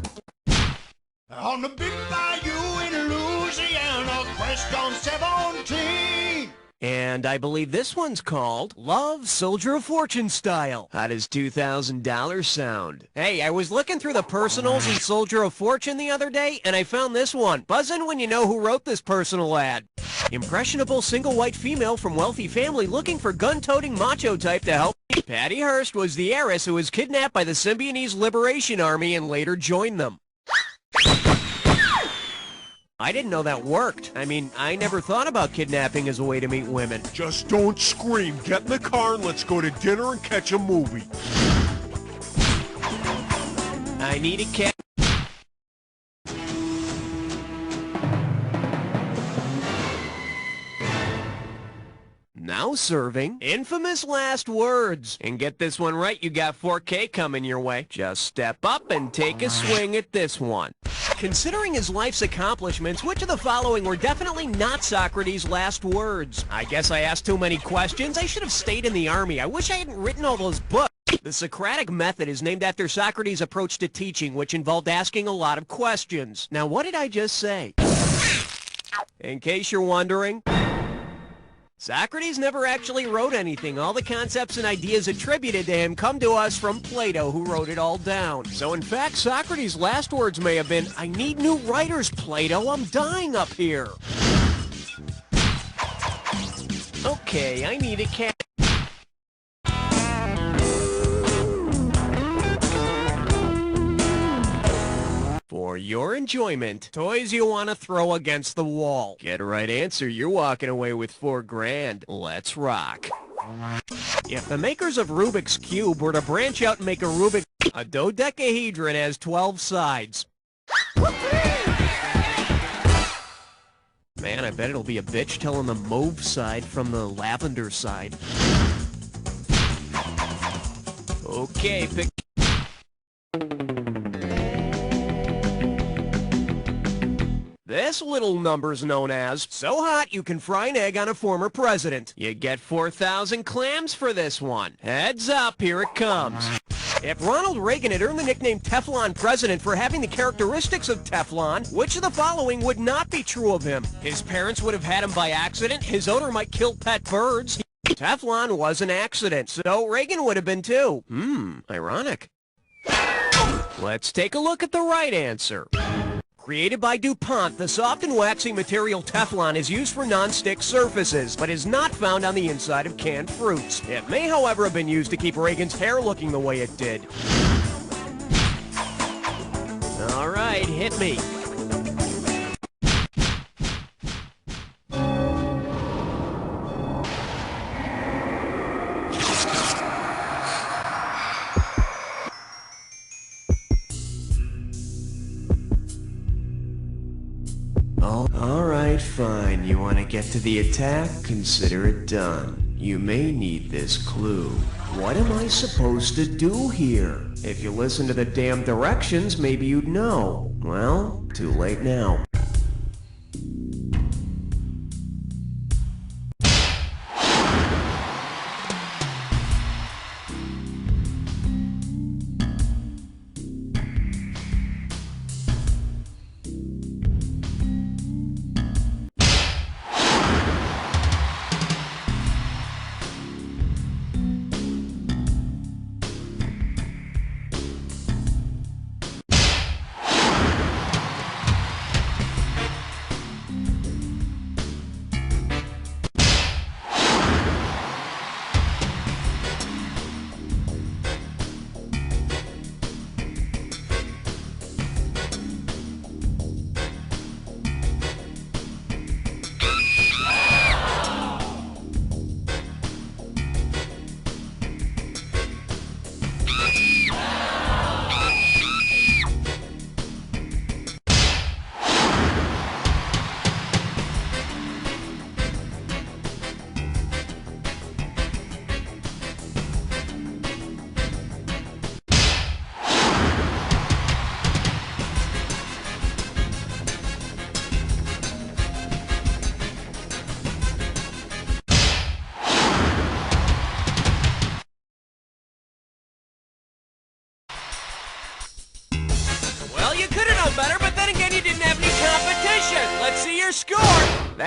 On the big bayou in Louisiana, crest on 17. And I believe this one's called Love Soldier of Fortune Style. How does $2,000 sound? Hey, I was looking through the personals in Soldier of Fortune the other day, and I found this one. Buzz in when you know who wrote this personal ad. Impressionable single white female from wealthy family looking for gun-toting macho type to help. Patty Hearst was the heiress who was kidnapped by the Symbionese Liberation Army and later joined them. I didn't know that worked. I mean, I never thought about kidnapping as a way to meet women. Just don't scream. Get in the car and let's go to dinner and catch a movie. I need a cat. Now serving infamous last words. And get this one right, you got 4K coming your way. Just step up and take a swing at this one. Considering his life's accomplishments, which of the following were definitely not Socrates' last words? I guess I asked too many questions. I should have stayed in the army. I wish I hadn't written all those books. The Socratic method is named after Socrates' approach to teaching, which involved asking a lot of questions. Now, what did I just say? In case you're wondering, Socrates never actually wrote anything. All the concepts and ideas attributed to him come to us from Plato, who wrote it all down. So in fact, Socrates' last words may have been, "I need new writers, Plato. I'm dying up here." Okay, I need a cat. For your enjoyment, toys you want to throw against the wall. Get a right answer, you're walking away with $4,000. Let's rock. If the makers of Rubik's Cube were to branch out and make a dodecahedron has 12 sides. Man, I bet it'll be a bitch telling the mauve side from the lavender side. Okay, pick... This little number's known as so hot you can fry an egg on a former president. You get 4,000 clams for this one. Heads up, here it comes. If Ronald Reagan had earned the nickname Teflon President for having the characteristics of Teflon, which of the following would not be true of him? His parents would have had him by accident. His odor might kill pet birds. Teflon was an accident, so Reagan would have been too. Ironic. Let's take a look at the right answer. Created by DuPont, the soft and waxy material Teflon is used for non-stick surfaces, but is not found on the inside of canned fruits. It may, however, have been used to keep Reagan's hair looking the way it did. All right, hit me. All right, fine. You want to get to the attack? Consider it done. You may need this clue. What am I supposed to do here? If you listen to the damn directions, maybe you'd know. Well, too late now.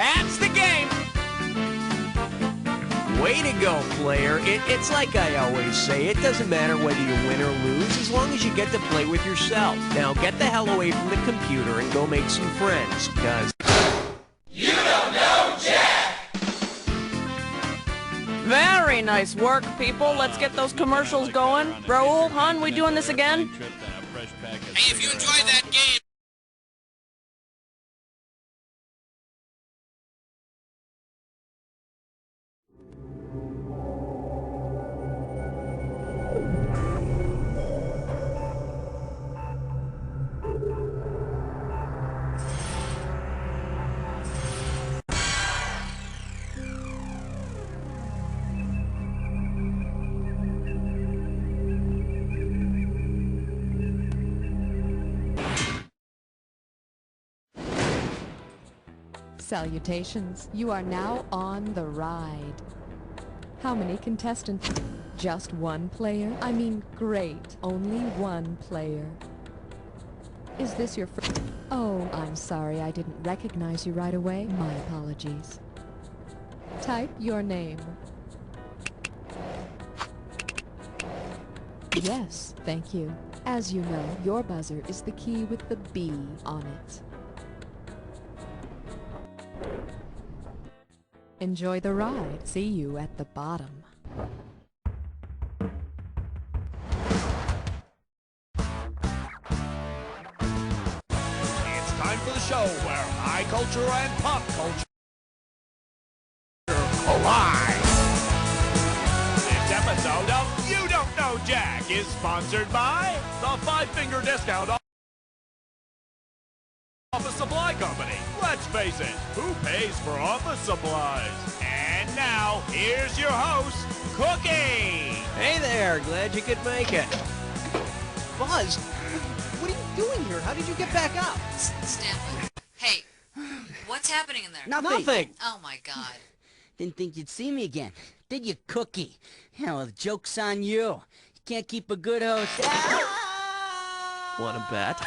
That's the game! Way to go, player. It's like I always say, it doesn't matter whether you win or lose as long as you get to play with yourself. Now get the hell away from the computer and go make some friends, because... You don't know Jack! Very nice work, people. Let's get those commercials going. Raul, hon, we doing this again? Hey, if you enjoyed that game... Salutations. You are now on the ride. How many contestants? Just one player? I mean, great. Only one player. Is this your first? Oh, I'm sorry. I didn't recognize you right away. My apologies. Type your name. Yes, thank you. As you know, your buzzer is the key with the B on it. Enjoy the ride. See you at the bottom. It's time for the show where high culture and pop culture collide. This episode of You Don't Know Jack is sponsored by the 5-Finger Discount Office Supply Company. Let's face it, who pays for office supplies? And now, here's your host, Cookie! Hey there, glad you could make it. Buzz, what are you doing here? How did you get back up? Stanley. Hey, what's happening in there? Nothing. Oh, my God. Didn't think you'd see me again. Did you, Cookie? Yeah, well, the joke's on you. You can't keep a good host. Want to bet?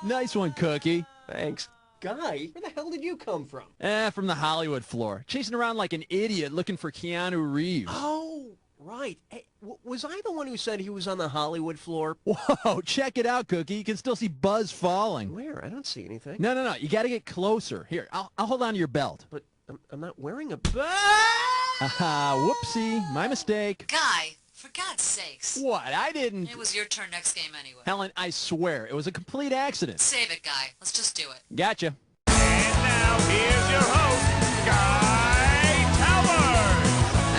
Nice one, Cookie. Thanks. Guy, where the hell did you come from? From the Hollywood floor. Chasing around like an idiot looking for Keanu Reeves. Oh, right. Hey, was I the one who said he was on the Hollywood floor? Whoa, check it out, Cookie. You can still see Buzz falling. Where? I don't see anything. No. You got to get closer. Here, I'll hold on to your belt. But I'm not wearing a belt. Haha, whoopsie. My mistake. Guy, for God's sakes. What? I didn't... It was your turn next game anyway. Helen, I swear, it was a complete accident. Save it, Guy. Let's just do it. Gotcha. And now, here's your host, Guy Towers!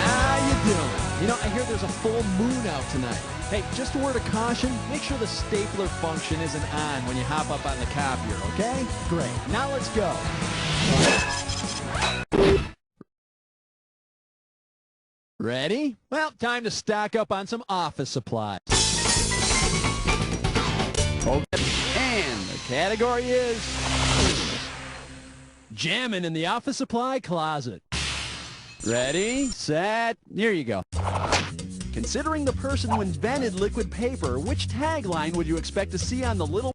How you doing? You know, I hear there's a full moon out tonight. Hey, just a word of caution, make sure the stapler function isn't on when you hop up on the copier, okay? Great. Now let's go. Ready? Well, time to stock up on some office supplies. Okay. And the category is jamming in the office supply closet. Ready, set, here you go. Considering the person who invented liquid paper, which tagline would you expect to see on the little...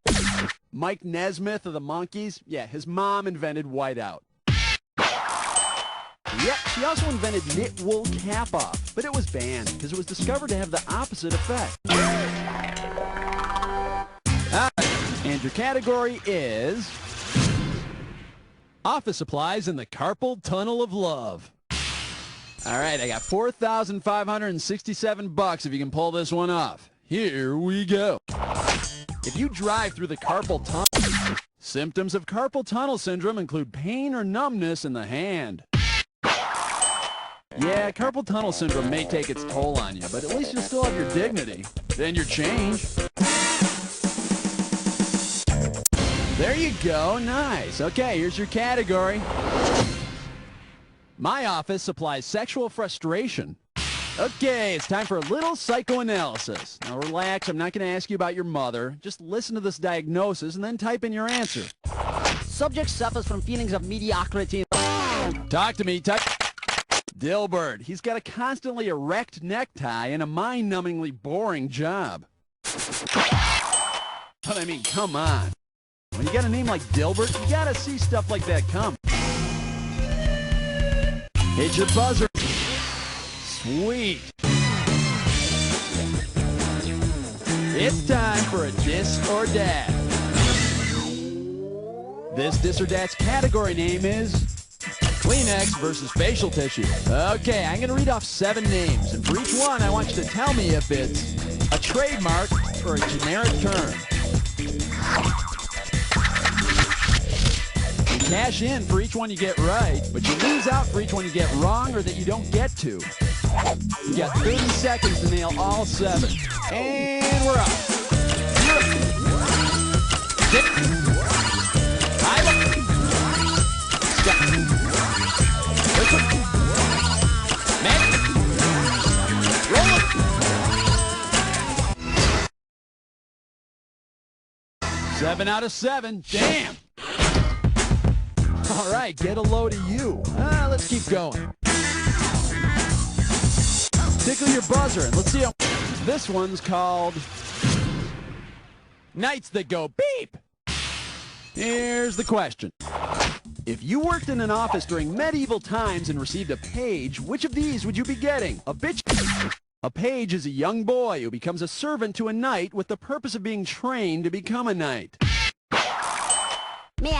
Mike Nesmith of the Monkees? Yeah, his mom invented whiteout. Yep, she also invented knit wool cap-off, but it was banned because it was discovered to have the opposite effect. And your category is office supplies in the carpal tunnel of love. All right, I got $4,567 if you can pull this one off. Here we go. If you drive through the carpal tunnel, symptoms of carpal tunnel syndrome include pain or numbness in the hand. Yeah, carpal tunnel syndrome may take its toll on you, but at least you'll still have your dignity. Then your change. There you go. Nice. Okay, here's your category. My office supplies sexual frustration. Okay, it's time for a little psychoanalysis. Now relax, I'm not going to ask you about your mother. Just listen to this diagnosis and then type in your answer. Subject suffers from feelings of mediocrity. Talk to me, type. Dilbert, he's got a constantly erect necktie and a mind-numbingly boring job. But I mean, come on. When you got a name like Dilbert, you gotta see stuff like that come. Hit your buzzer. Sweet. It's time for a Dis or Dat. This Dis or Dat's category name is Kleenex versus facial tissue. Okay, I'm going to read off 7 names, and for each one, I want you to tell me if it's a trademark or a generic term. You cash in for each one you get right, but you lose out for each one you get wrong or that you don't get to. You got 30 seconds to nail all 7. And we're up. You're up. 6. 5. Stop. Man. Roll it. 7 out of 7. Damn. All right, get a load of you. Let's keep going. Tickle your buzzer, and let's see how... This one's called Nights That Go Beep. Here's the question. If you worked in an office during medieval times and received a page, which of these would you be getting? A bitch? A page is a young boy who becomes a servant to a knight with the purpose of being trained to become a knight. May I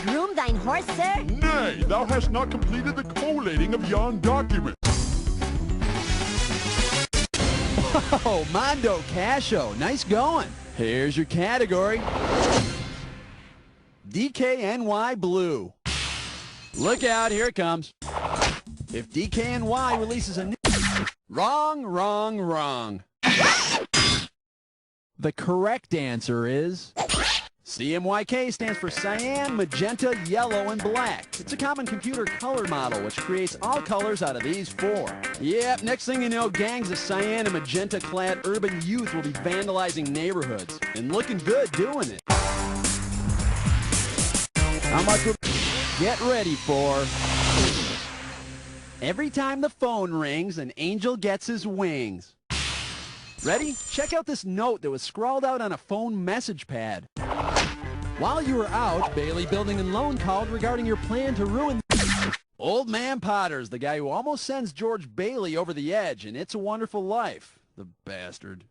groom thine horse, sir? Nay, thou hast not completed the collating of yon document. Oh, Mondo Casho, nice going. Here's your category. DKNY Blue. Look out, here it comes. If DKNY releases a new... Wrong, wrong, wrong. The correct answer is... CMYK stands for cyan, magenta, yellow, and black. It's a common computer color model which creates all colors out of these 4. Yep, next thing you know, gangs of cyan and magenta-clad urban youth will be vandalizing neighborhoods. And looking good doing it. How much would... Get ready for... Every time the phone rings, an angel gets his wings. Ready? Check out this note that was scrawled out on a phone message pad. While you were out, Bailey Building and Loan called regarding your plan to ruin... Old Man Potter's the guy who almost sends George Bailey over the edge in It's a Wonderful Life. The bastard.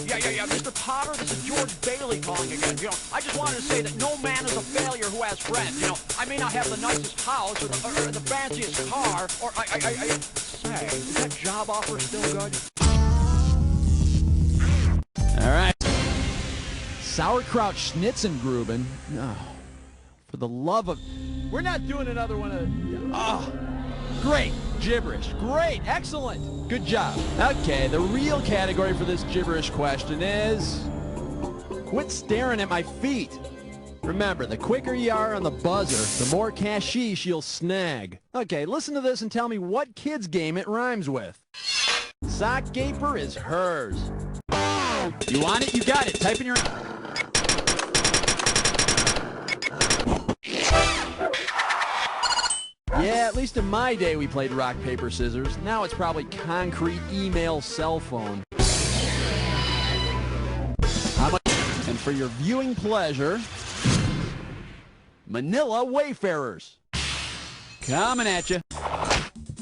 Yeah, Mr. Potter, this is George Bailey calling again. You know, I just wanted to say that no man is a failure who has friends. You know, I may not have the nicest house or the fanciest car, or say, is that job offer still good? All right. Sauerkraut Schnitzengruben. Oh, for the love of... We're not doing another one of... Oh, great. Gibberish. Great. Excellent. Good job. Okay, the real category for this gibberish question is... Quit staring at my feet. Remember, the quicker you are on the buzzer, the more cashish you'll snag. Okay, listen to this and tell me what kid's game it rhymes with. Sock gaper is hers. You want it? You got it. Type in your... Yeah, at least in my day we played rock, paper, scissors. Now it's probably concrete, email, cell phone. How much? And for your viewing pleasure, Manila Wayfarers. Coming at you.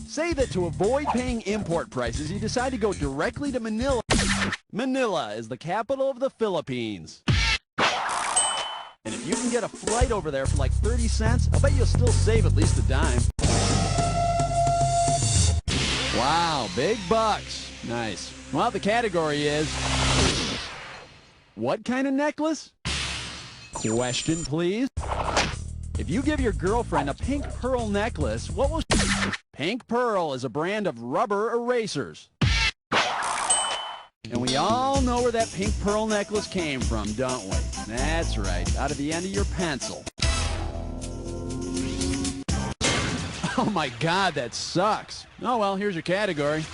Say that to avoid paying import prices, you decide to go directly to Manila. Manila is the capital of the Philippines. And if you can get a flight over there for like 30 cents, I'll bet you'll still save at least a dime. Wow, big bucks. Nice. Well, the category is... What kind of necklace? Question, please. If you give your girlfriend a pink pearl necklace, what will... Pink Pearl is a brand of rubber erasers. And we all know where that pink pearl necklace came from, don't we? That's right, out of the end of your pencil. Oh my God, that sucks. Oh well, here's your category.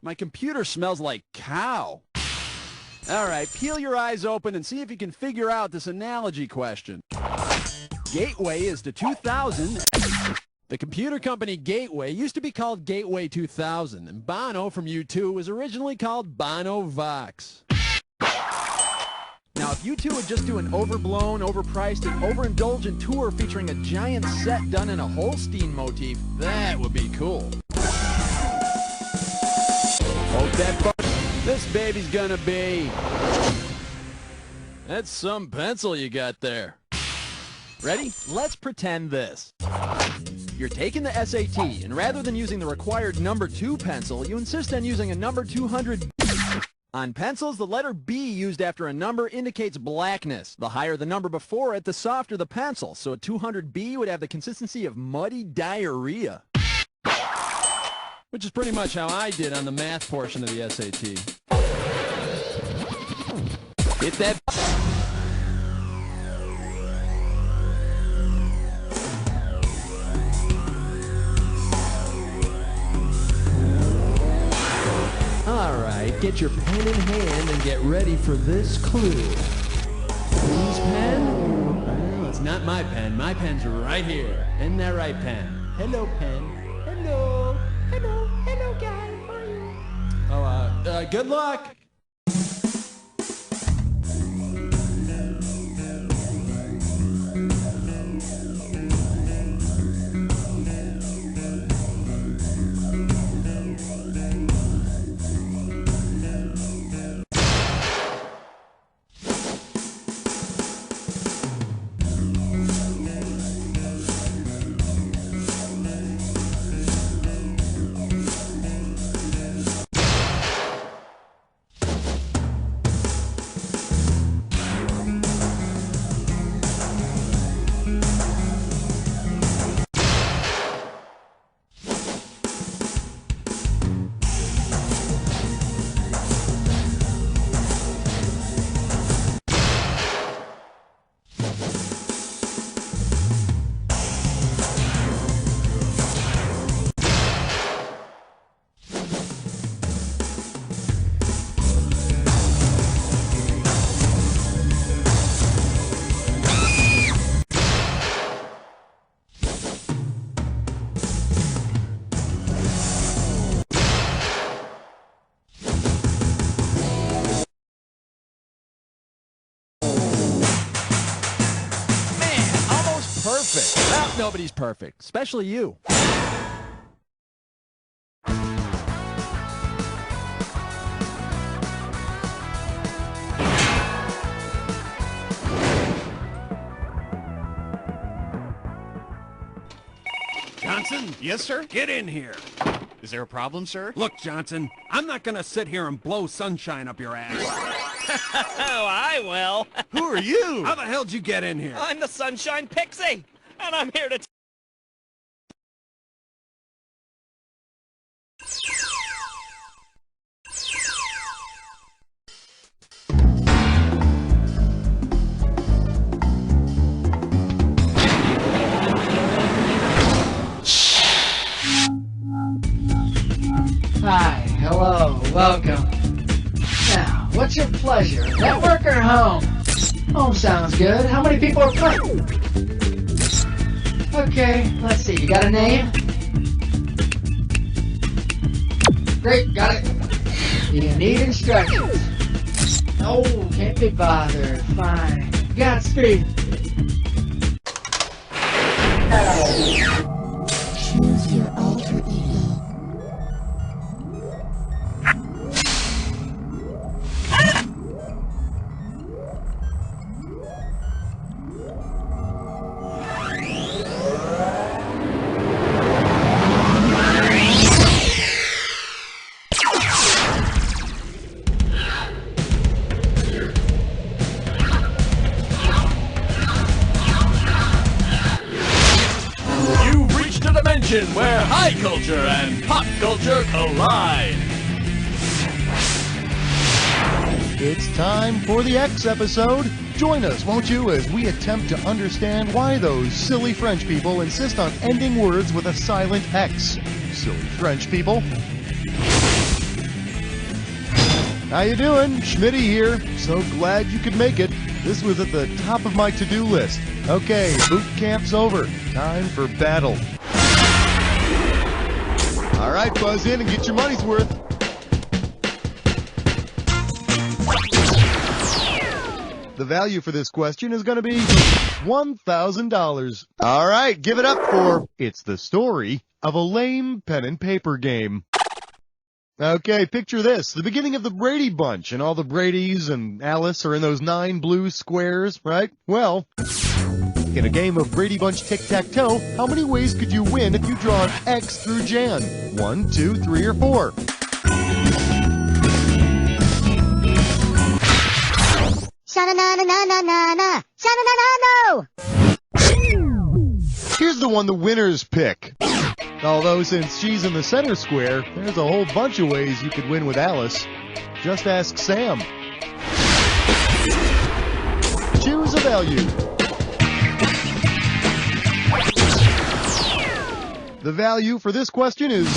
My computer smells like cow. All right, peel your eyes open and see if you can figure out this analogy question. Gateway is to 2000. The computer company Gateway used to be called Gateway 2000, and Bono from U2 was originally called Bono Vox. Now, if you two would just do an overblown, overpriced, and overindulgent tour featuring a giant set done in a Holstein motif, that would be cool. Hold that this baby's gonna be. That's some pencil you got there. Ready? Let's pretend this. You're taking the SAT, and rather than using the required number 2 pencil, you insist on using a number 200. On pencils, the letter B used after a number indicates blackness. The higher the number before it, the softer the pencil. So a 200B would have the consistency of muddy diarrhea. Which is pretty much how I did on the math portion of the SAT. Hit that. Alright, get your pen in hand and get ready for this clue. Whose pen? Well, it's not my pen. My pen's right here. Isn't that right, pen? Hello, pen. Hello. Hello. Hello, guy. How are you? Good luck. Perfect. Well, nobody's perfect, especially you. Johnson? Yes, sir? Get in here. Is there a problem, sir? Look, Johnson, I'm not gonna sit here and blow sunshine up your ass. Oh, I will. Who are you? How the hell'd you get in here? I'm the Sunshine Pixie, and I'm here to... Hi, hello, welcome. Now, what's your pleasure? Network or home? Home sounds good. How many people are playing? Okay, let's see. You got a name? Great, got it. Do you need instructions? Oh, can't be bothered. Fine. Godspeed. Choose your alter ego. Where high culture and pop culture collide. It's time for the X episode. Join us, won't you, as we attempt to understand why those silly French people insist on ending words with a silent X. Silly French people. How you doing? Schmitty here. So glad you could make it. This was at the top of my to-do list. Okay, boot camp's over. Time for battle. All right, buzz in and get your money's worth. The value for this question is going to be $1,000. All right, give it up for It's the Story of a Lame Pen and Paper Game. Okay, picture this. The beginning of the Brady Bunch, and all the Bradys and Alice are in those 9 blue squares, right? Well, in a game of Brady Bunch tic-tac-toe, how many ways could you win if you draw an X through Jan? 1, 2, 3, or 4? Sha-na-na-na-na-na-na! Sha-na-na-na-no! Here's the one the winners pick. Although since she's in the center square, there's a whole bunch of ways you could win with Alice. Just ask Sam. Choose a value. The value for this question is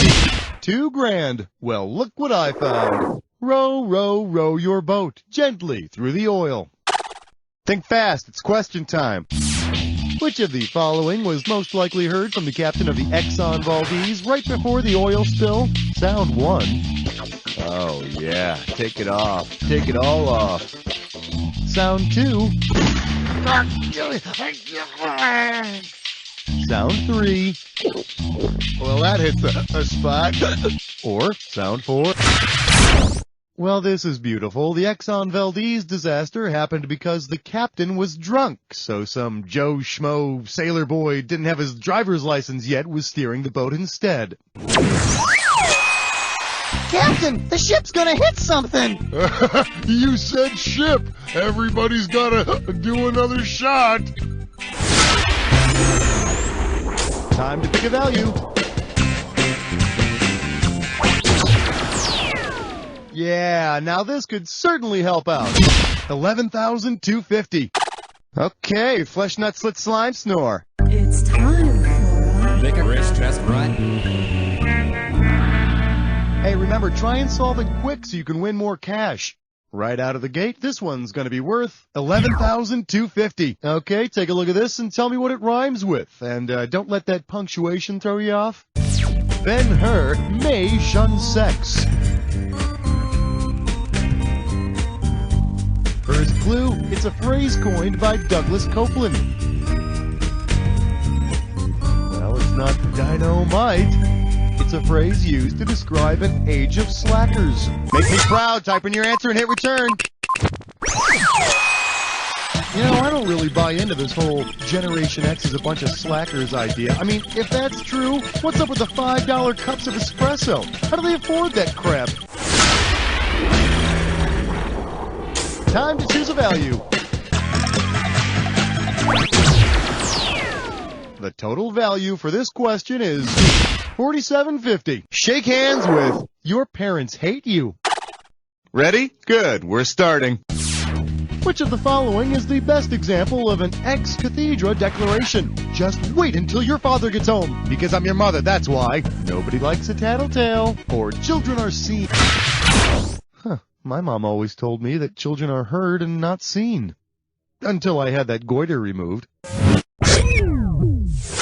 $2,000. Well, look what I found. Row, row, row your boat gently through the oil. Think fast, it's question time. Which of the following was most likely heard from the captain of the Exxon Valdez right before the oil spill? Sound 1. Oh yeah, take it off. Take it all off. Sound 2. Sound 3. Well, that hits a spot. Or sound 4. Well, this is beautiful. The Exxon Valdez disaster happened because the captain was drunk, so some Joe Schmo sailor boy didn't have his driver's license yet was steering the boat instead. Captain, the ship's gonna hit something! You said ship! Everybody's gotta do another shot! Time to pick a value. Yeah, now this could certainly help out. $11,250. Okay, Flesh Nut Slit Slime Snore. It's time for Make a wrist chest right. Hey, remember, try and solve it quick so you can win more cash. Right out of the gate, this one's going to be worth $11,250. Okay, take a look at this and tell me what it rhymes with. And don't let that punctuation throw you off. Ben-Hur may shun sex. First clue, it's a phrase coined by Douglas Copeland. Well, it's not dynamite. It's a phrase used to describe an age of slackers. Make me proud, type in your answer and hit return. You know, I don't really buy into this whole Generation X is a bunch of slackers idea. I mean, if that's true, what's up with the $5 cups of espresso? How do they afford that crap? Time to choose a value. The total value for this question is $47.50. Shake hands with Your Parents Hate You. Ready? Good, we're starting. Which of the following is the best example of an ex cathedra declaration? Just wait until your father gets home, because I'm your mother, that's why. Nobody likes a tattletale, or children are seen. Huh, my mom always told me that children are heard and not seen. Until I had that goiter removed.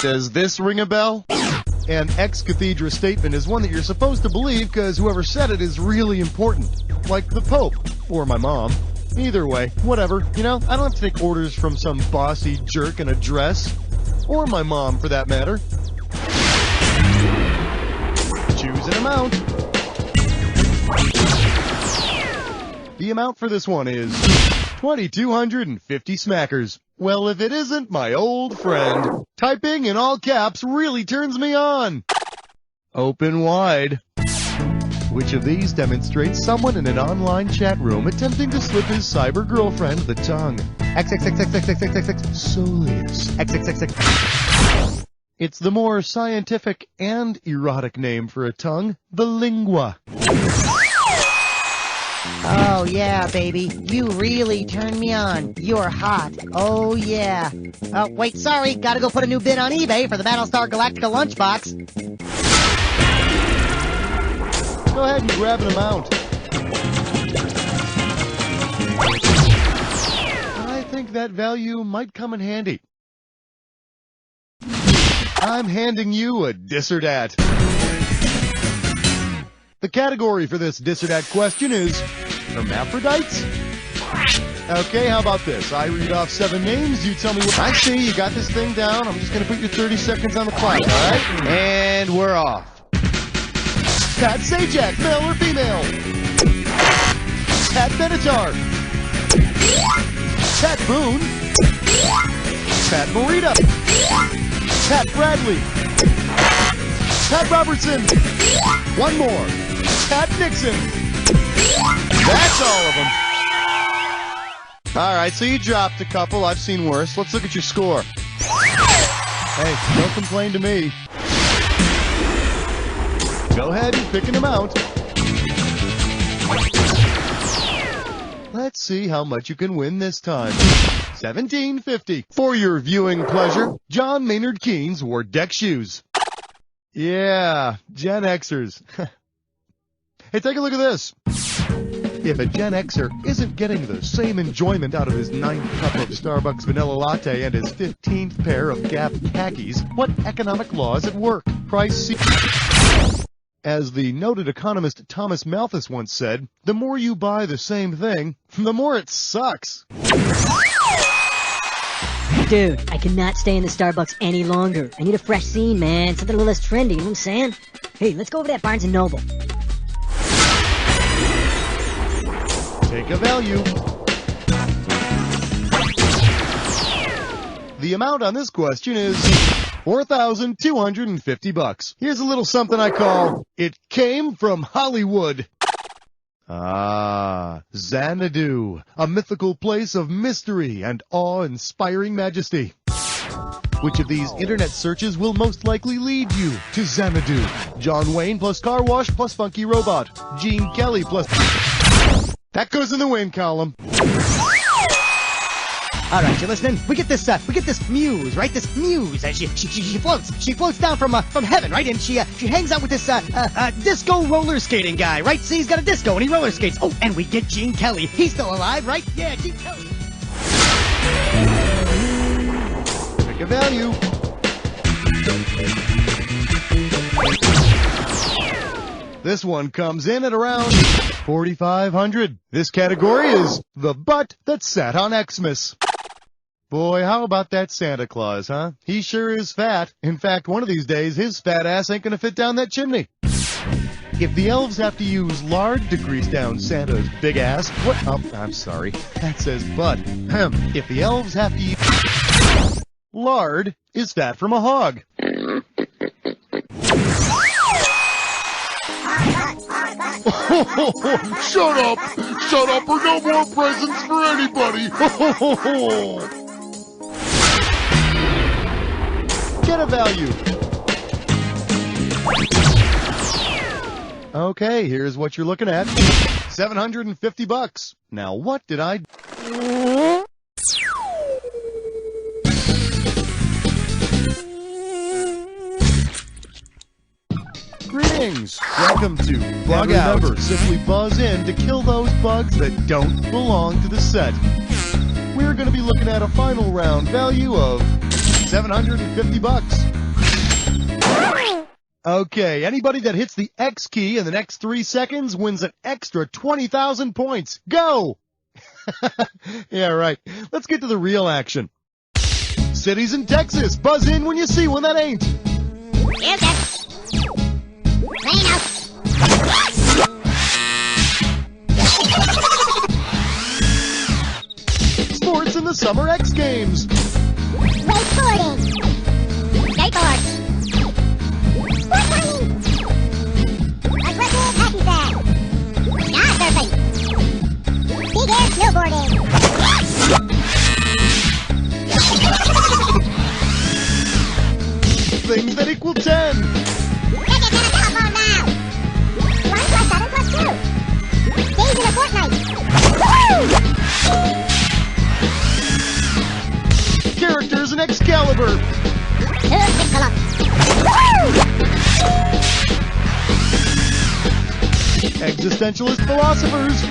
Does this ring a bell? An ex cathedra statement is one that you're supposed to believe because whoever said it is really important. Like the Pope, or my mom. Either way, whatever. You know, I don't have to take orders from some bossy jerk in a dress. Or my mom, for that matter. Choose an amount. The amount for this one is 2,250 smackers. Well, if it isn't my old friend. Typing in all caps really turns me on. Open wide. Which of these demonstrates someone in an online chat room attempting to slip his cyber girlfriend the tongue? XXXXXXXX Soleus. XXXX. It's the more scientific and erotic name for a tongue, the lingua. Oh yeah, baby. You really turn me on. You're hot. Oh yeah. Oh, wait, sorry. Gotta go put a new bid on eBay for the Battlestar Galactica lunchbox. Go ahead and grab an amount. I think that value might come in handy. I'm handing you a Disserdat. The category for this Disserdat question is hermaphrodites? Okay, how about this? I read off 7 names, you tell me what... I see, you got this thing down. I'm just going to put your 30 seconds on the clock, all right? And we're off. Pat Sajak, male or female? Pat Benatar. Pat Boone. Pat Morita. Pat Bradley. Pat Robertson. One more. Pat Nixon. That's all of them. All right, so you dropped a couple. I've seen worse. Let's look at your score. Hey, don't complain to me. Go ahead and picking them out. Let's see how much you can win this time. $17.50. For your viewing pleasure, John Maynard Keynes wore deck shoes. Yeah, Gen Xers. Hey, take a look at this. If a Gen Xer isn't getting the same enjoyment out of his 9th cup of Starbucks vanilla latte and his 15th pair of Gap khakis, what economic law is at work? Price. As the noted economist Thomas Malthus once said, the more you buy the same thing, the more it sucks. Dude, I cannot stay in the Starbucks any longer. I need a fresh scene, man. Something a little less trendy, you know what I'm saying? Hey, let's go over to that Barnes & Noble. Take a value. The amount on this question is $4,250. Here's a little something I call, it came from Hollywood. Ah, Xanadu, a mythical place of mystery and awe-inspiring majesty. Which of these internet searches will most likely lead you to Xanadu? John Wayne plus car wash plus funky robot. Gene Kelly plus... That goes in the win column. All right, you listening? We get this muse, right? This muse. She floats down from heaven, right? And she hangs out with this disco roller skating guy, right? See, he's got a disco and he roller skates. Oh, and we get Gene Kelly. He's still alive, right? Yeah, Gene Kelly. Pick a value. This one comes in at around $4,500. This category is the butt that sat on Xmas. Boy, how about that Santa Claus, huh? He sure is fat. In fact, one of these days, his fat ass ain't gonna fit down that chimney. If the elves have to use lard to grease down Santa's big ass, what? Oh, I'm sorry. That says butt. If the elves have to use... Lard is fat from a hog. Shut up! Shut up or no more presents for anybody! Get a value. Okay, here's what you're looking at. $750. Now what did I... Greetings! Welcome to Bug Out. Remember, simply buzz in to kill those bugs that don't belong to the set. We're going to be looking at a final round value of $750. Okay, anybody that hits the X key in the next 3 seconds wins an extra 20,000 points. Go! Yeah, right. Let's get to the real action. Cities in Texas, buzz in when you see one that ain't. Sports in the Summer X Games. Wakeboarding. Skateboards. Sport climbing. Aggressive happy sack. Sky surfing. Big air snowboarding. Things that equal 10. Get a telephone now. 1 plus 7 plus 2. Days in a fortnight. Woo! Characters in Excalibur. Existentialist philosophers.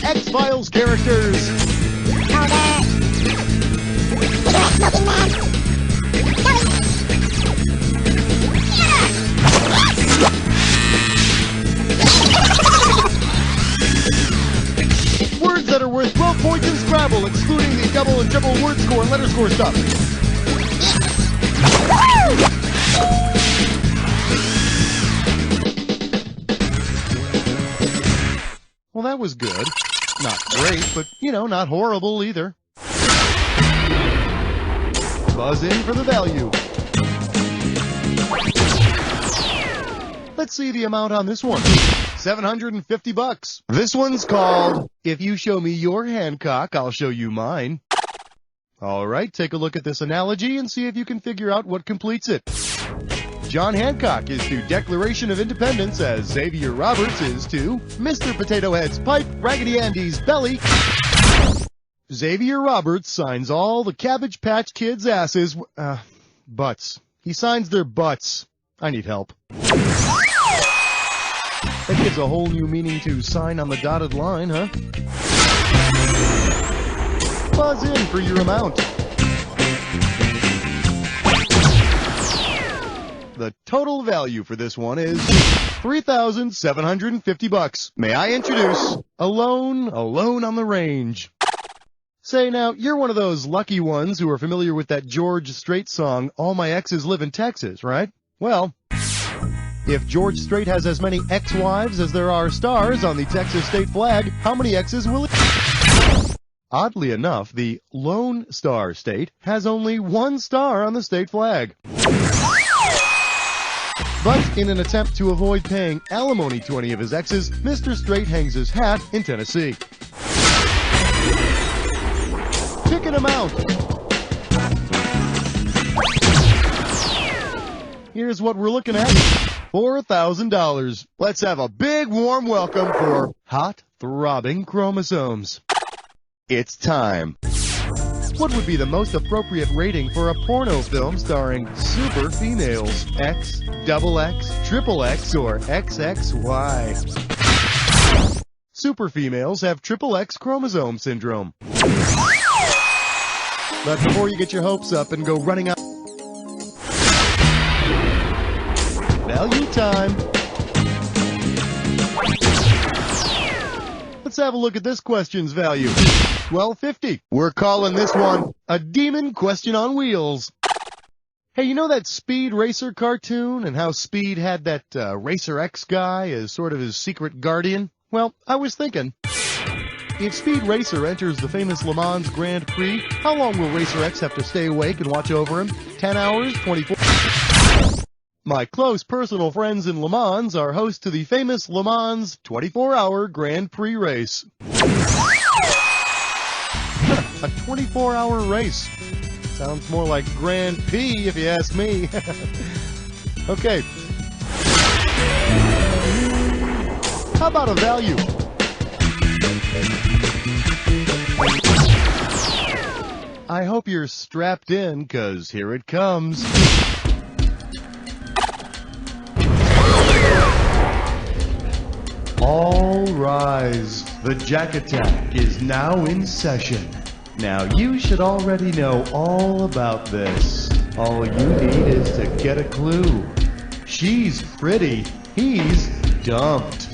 X-Files characters. Words that are worth 12 points in Scrabble, excluding the double and triple word score and letter score stuff. Well, that was good. Not great, but, not horrible either. Buzz in for the value. Let's see the amount on this one. $750. This one's called, If You Show Me Your Hancock, I'll Show You Mine. All right, take a look at this analogy and see if you can figure out what completes it. John Hancock is to Declaration of Independence as Xavier Roberts is to Mr. Potato Head's pipe, Raggedy Andy's belly. Xavier Roberts signs all the Cabbage Patch Kids' asses, butts. He signs their butts. I need help. That gives a whole new meaning to sign on the dotted line, huh? Buzz in for your amount. The total value for this one is $3,750. May I introduce Alone on the Range. Say now, you're one of those lucky ones who are familiar with that George Strait song, All My Exes Live in Texas, right? Well, if George Strait has as many ex-wives as there are stars on the Texas state flag, how many exes will it? Oddly enough, the Lone Star State has only one star on the state flag. But in an attempt to avoid paying alimony to any of his exes, Mr. Strait hangs his hat in Tennessee. Pick an amount. Here's what we're looking at. $4,000. Let's have a big warm welcome for hot, throbbing chromosomes. It's time. What would be the most appropriate rating for a porno film starring super females? X, double X, triple X, or XXY? Super females have triple X chromosome syndrome. But before you get your hopes up and go running out, value time. Let's have a look at this question's value. $12.50. We're calling this one a demon question on wheels. Hey, you know that Speed Racer cartoon and how Speed had that Racer X guy as sort of his secret guardian? Well, I was thinking, if Speed Racer enters the famous Le Mans Grand Prix, how long will Racer X have to stay awake and watch over him? 10 hours? 24? My close personal friends in Le Mans are hosts to the famous Le Mans 24-hour Grand Prix race. A 24-hour race. Sounds more like Grand P if you ask me. Okay. How about a value? I hope you're strapped in, 'cause here it comes. All rise. The Jack Attack is now in session. Now you should already know all about this. All you need is to get a clue. She's pretty. He's dumped.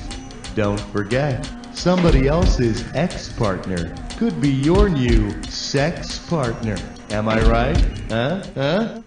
Don't forget, somebody else's ex-partner could be your new sex partner. Am I right? Huh?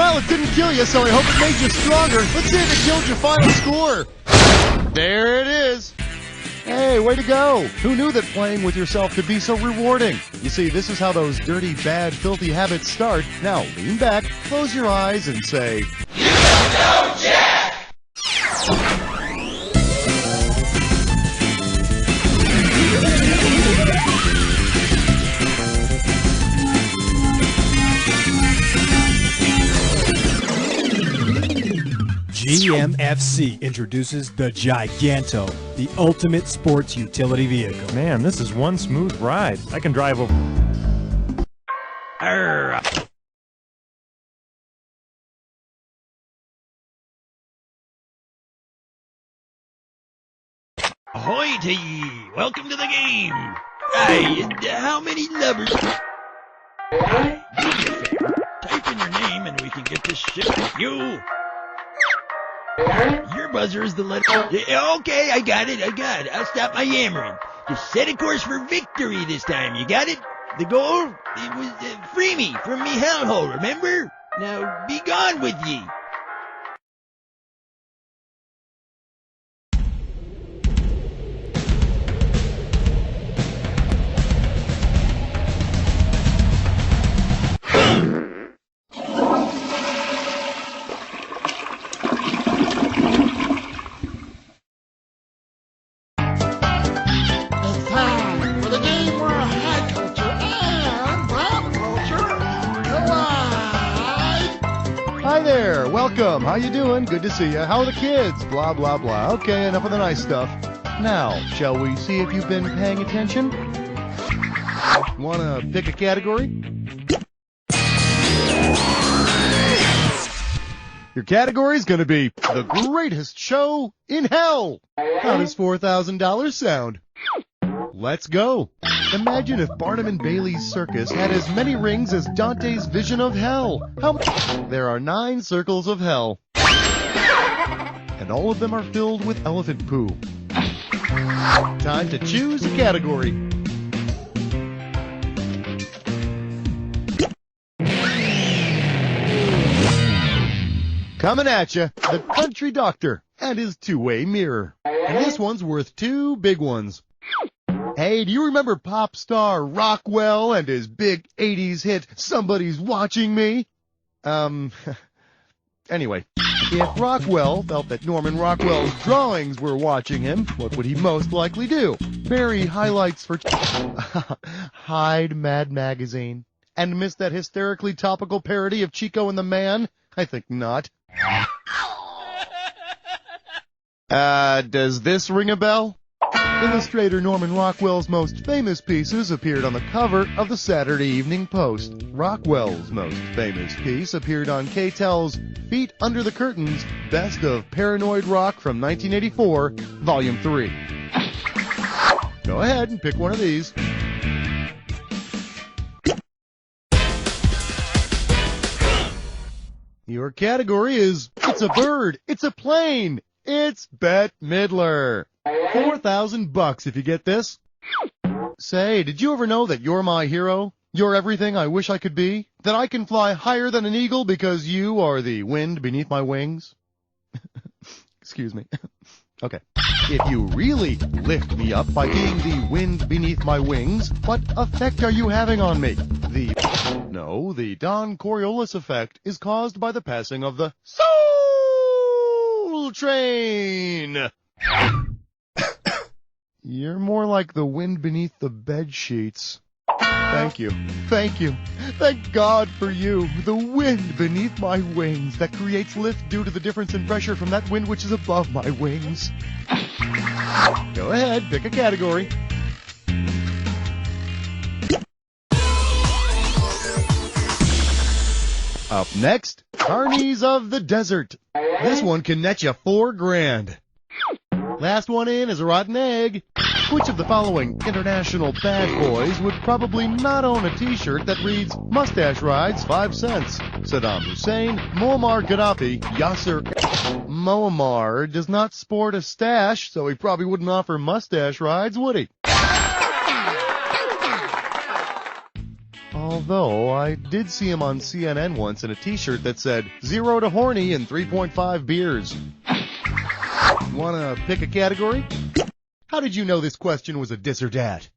Well, it didn't kill you, so I hope it made you stronger. Let's see if it killed your final score. There it is. Hey, way to go. Who knew that playing with yourself could be so rewarding? You see, this is how those dirty, bad, filthy habits start. Now, lean back, close your eyes, and say, "You don't know Jack!" GMFC introduces the Giganto, the ultimate sports utility vehicle. Man, this is one smooth ride. I can drive over... Arr. Ahoy to ye! Welcome to the game! Hey, how many lovers... Type in your name and we can get this shit with you! Your buzzer is the letter... Okay, I got it. I'll stop my yammering. Just set a course for victory this time, you got it? The goal? It was free me from me hellhole, remember? Now, be gone with ye! Hi there, welcome. How you doing? Good to see you. How are the kids? Blah, blah, blah. Okay, enough of the nice stuff. Now, shall we see if you've been paying attention? Want to pick a category? Your category is going to be the greatest show in hell. How does $4,000 sound? Let's go. Imagine if Barnum and Bailey's circus had as many rings as Dante's vision of hell. There are 9 circles of hell. And all of them are filled with elephant poo. Time to choose a category. Coming at you, the country doctor and his two-way mirror. And this one's worth 2 big ones. Hey, do you remember pop star Rockwell and his big 80s hit, Somebody's Watching Me? Anyway, if Rockwell felt that Norman Rockwell's drawings were watching him, what would he most likely do? Bury highlights for hide Mad Magazine and miss that hysterically topical parody of Chico and the Man? I think not. Does this ring a bell? Illustrator Norman Rockwell's most famous pieces appeared on the cover of the Saturday Evening Post. Rockwell's most famous piece appeared on K-Tel's Feet Under the Curtains, Best of Paranoid Rock from 1984, Volume 3. Go ahead and pick one of these. Your category is, it's a bird, it's a plane, it's Bette Midler. $4,000 if you get this. Say, did you ever know that you're my hero? You're everything I wish I could be? That I can fly higher than an eagle because you are the wind beneath my wings? Excuse me. Okay. If you really lift me up by being the wind beneath my wings, what effect are you having on me? The Don Coriolis effect is caused by the passing of the Soul Train. You're more like the wind beneath the bed sheets. Thank you. Thank you. Thank God for you, the wind beneath my wings that creates lift due to the difference in pressure from that wind which is above my wings. Go ahead, pick a category. Up next, Carnies of the Desert. This one can net you $4,000. Last one in is a rotten egg. Which of the following international bad boys would probably not own a t-shirt that reads, Mustache Rides 5 cents? Saddam Hussein, Muammar Gaddafi, Yasser... Muammar does not sport a stash, so he probably wouldn't offer mustache rides, would he? Although I did see him on CNN once in a t-shirt that said 0 to horny in 3.5 beers. Wanna pick a category? How did you know this question was a dis or dat?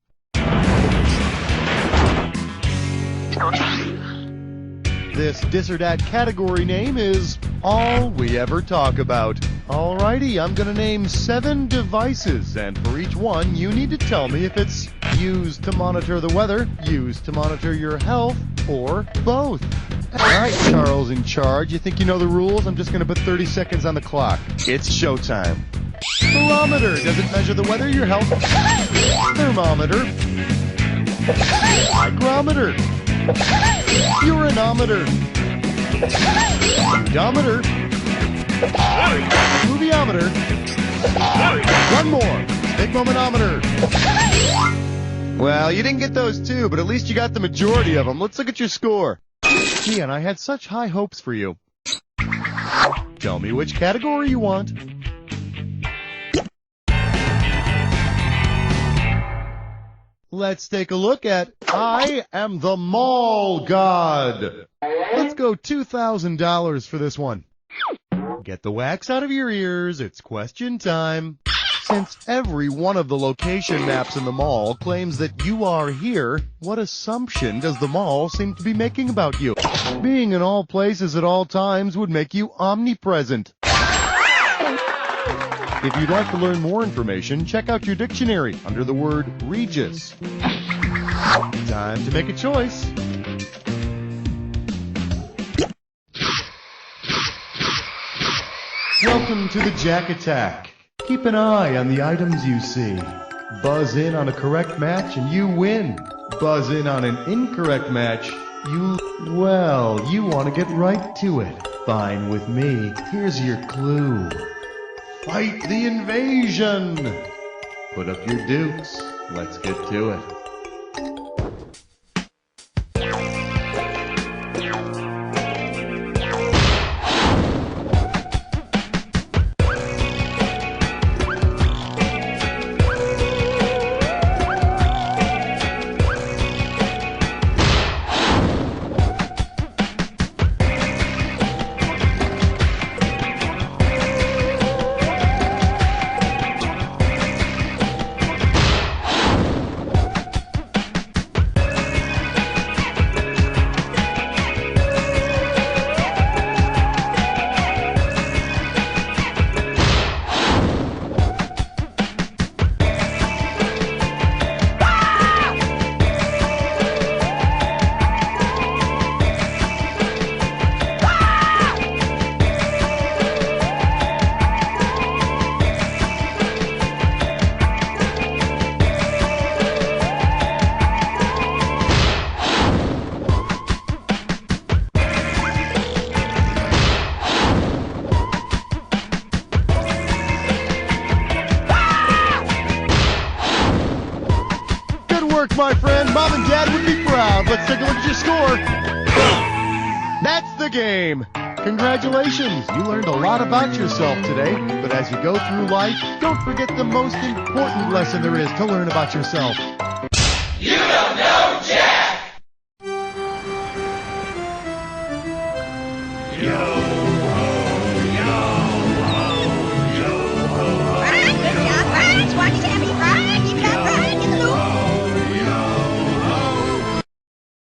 This dis or dat category name is All We Ever Talk About. Alrighty, I'm gonna name 7 devices, and for each one, you need to tell me if it's used to monitor the weather, used to monitor your health, or both. Alright, Charles in charge. You think you know the rules? I'm just gonna put 30 seconds on the clock. It's showtime. Barometer. Does it measure the weather, your health? Thermometer. Hygrometer. Urinometer. Odometer. Moviometer. One more. Stigmometer. Well, you didn't get those 2, but at least you got the majority of them. Let's look at your score. Ian, I had such high hopes for you. Tell me which category you want. Let's take a look at I Am the Mall God. Let's go $2,000 for this one. Get the wax out of your ears. It's question time. Since every one of the location maps in the mall claims that you are here, what assumption does the mall seem to be making about you? Being in all places at all times would make you omnipresent. If you'd like to learn more information, check out your dictionary under the word Regis. Time to make a choice. Welcome to the Jack Attack. Keep an eye on the items you see. Buzz in on a correct match and you win. Buzz in on an incorrect match, you want to get right to it. Fine with me. Here's your clue. Fight the invasion! Put up your dukes. Let's get to it. My friend, Mom and Dad would be proud. Let's take a look at your score. That's the game. Congratulations. You learned a lot about yourself today. But as you go through life, don't forget the most important lesson there is to learn about yourself. You don't know Jack! Yo.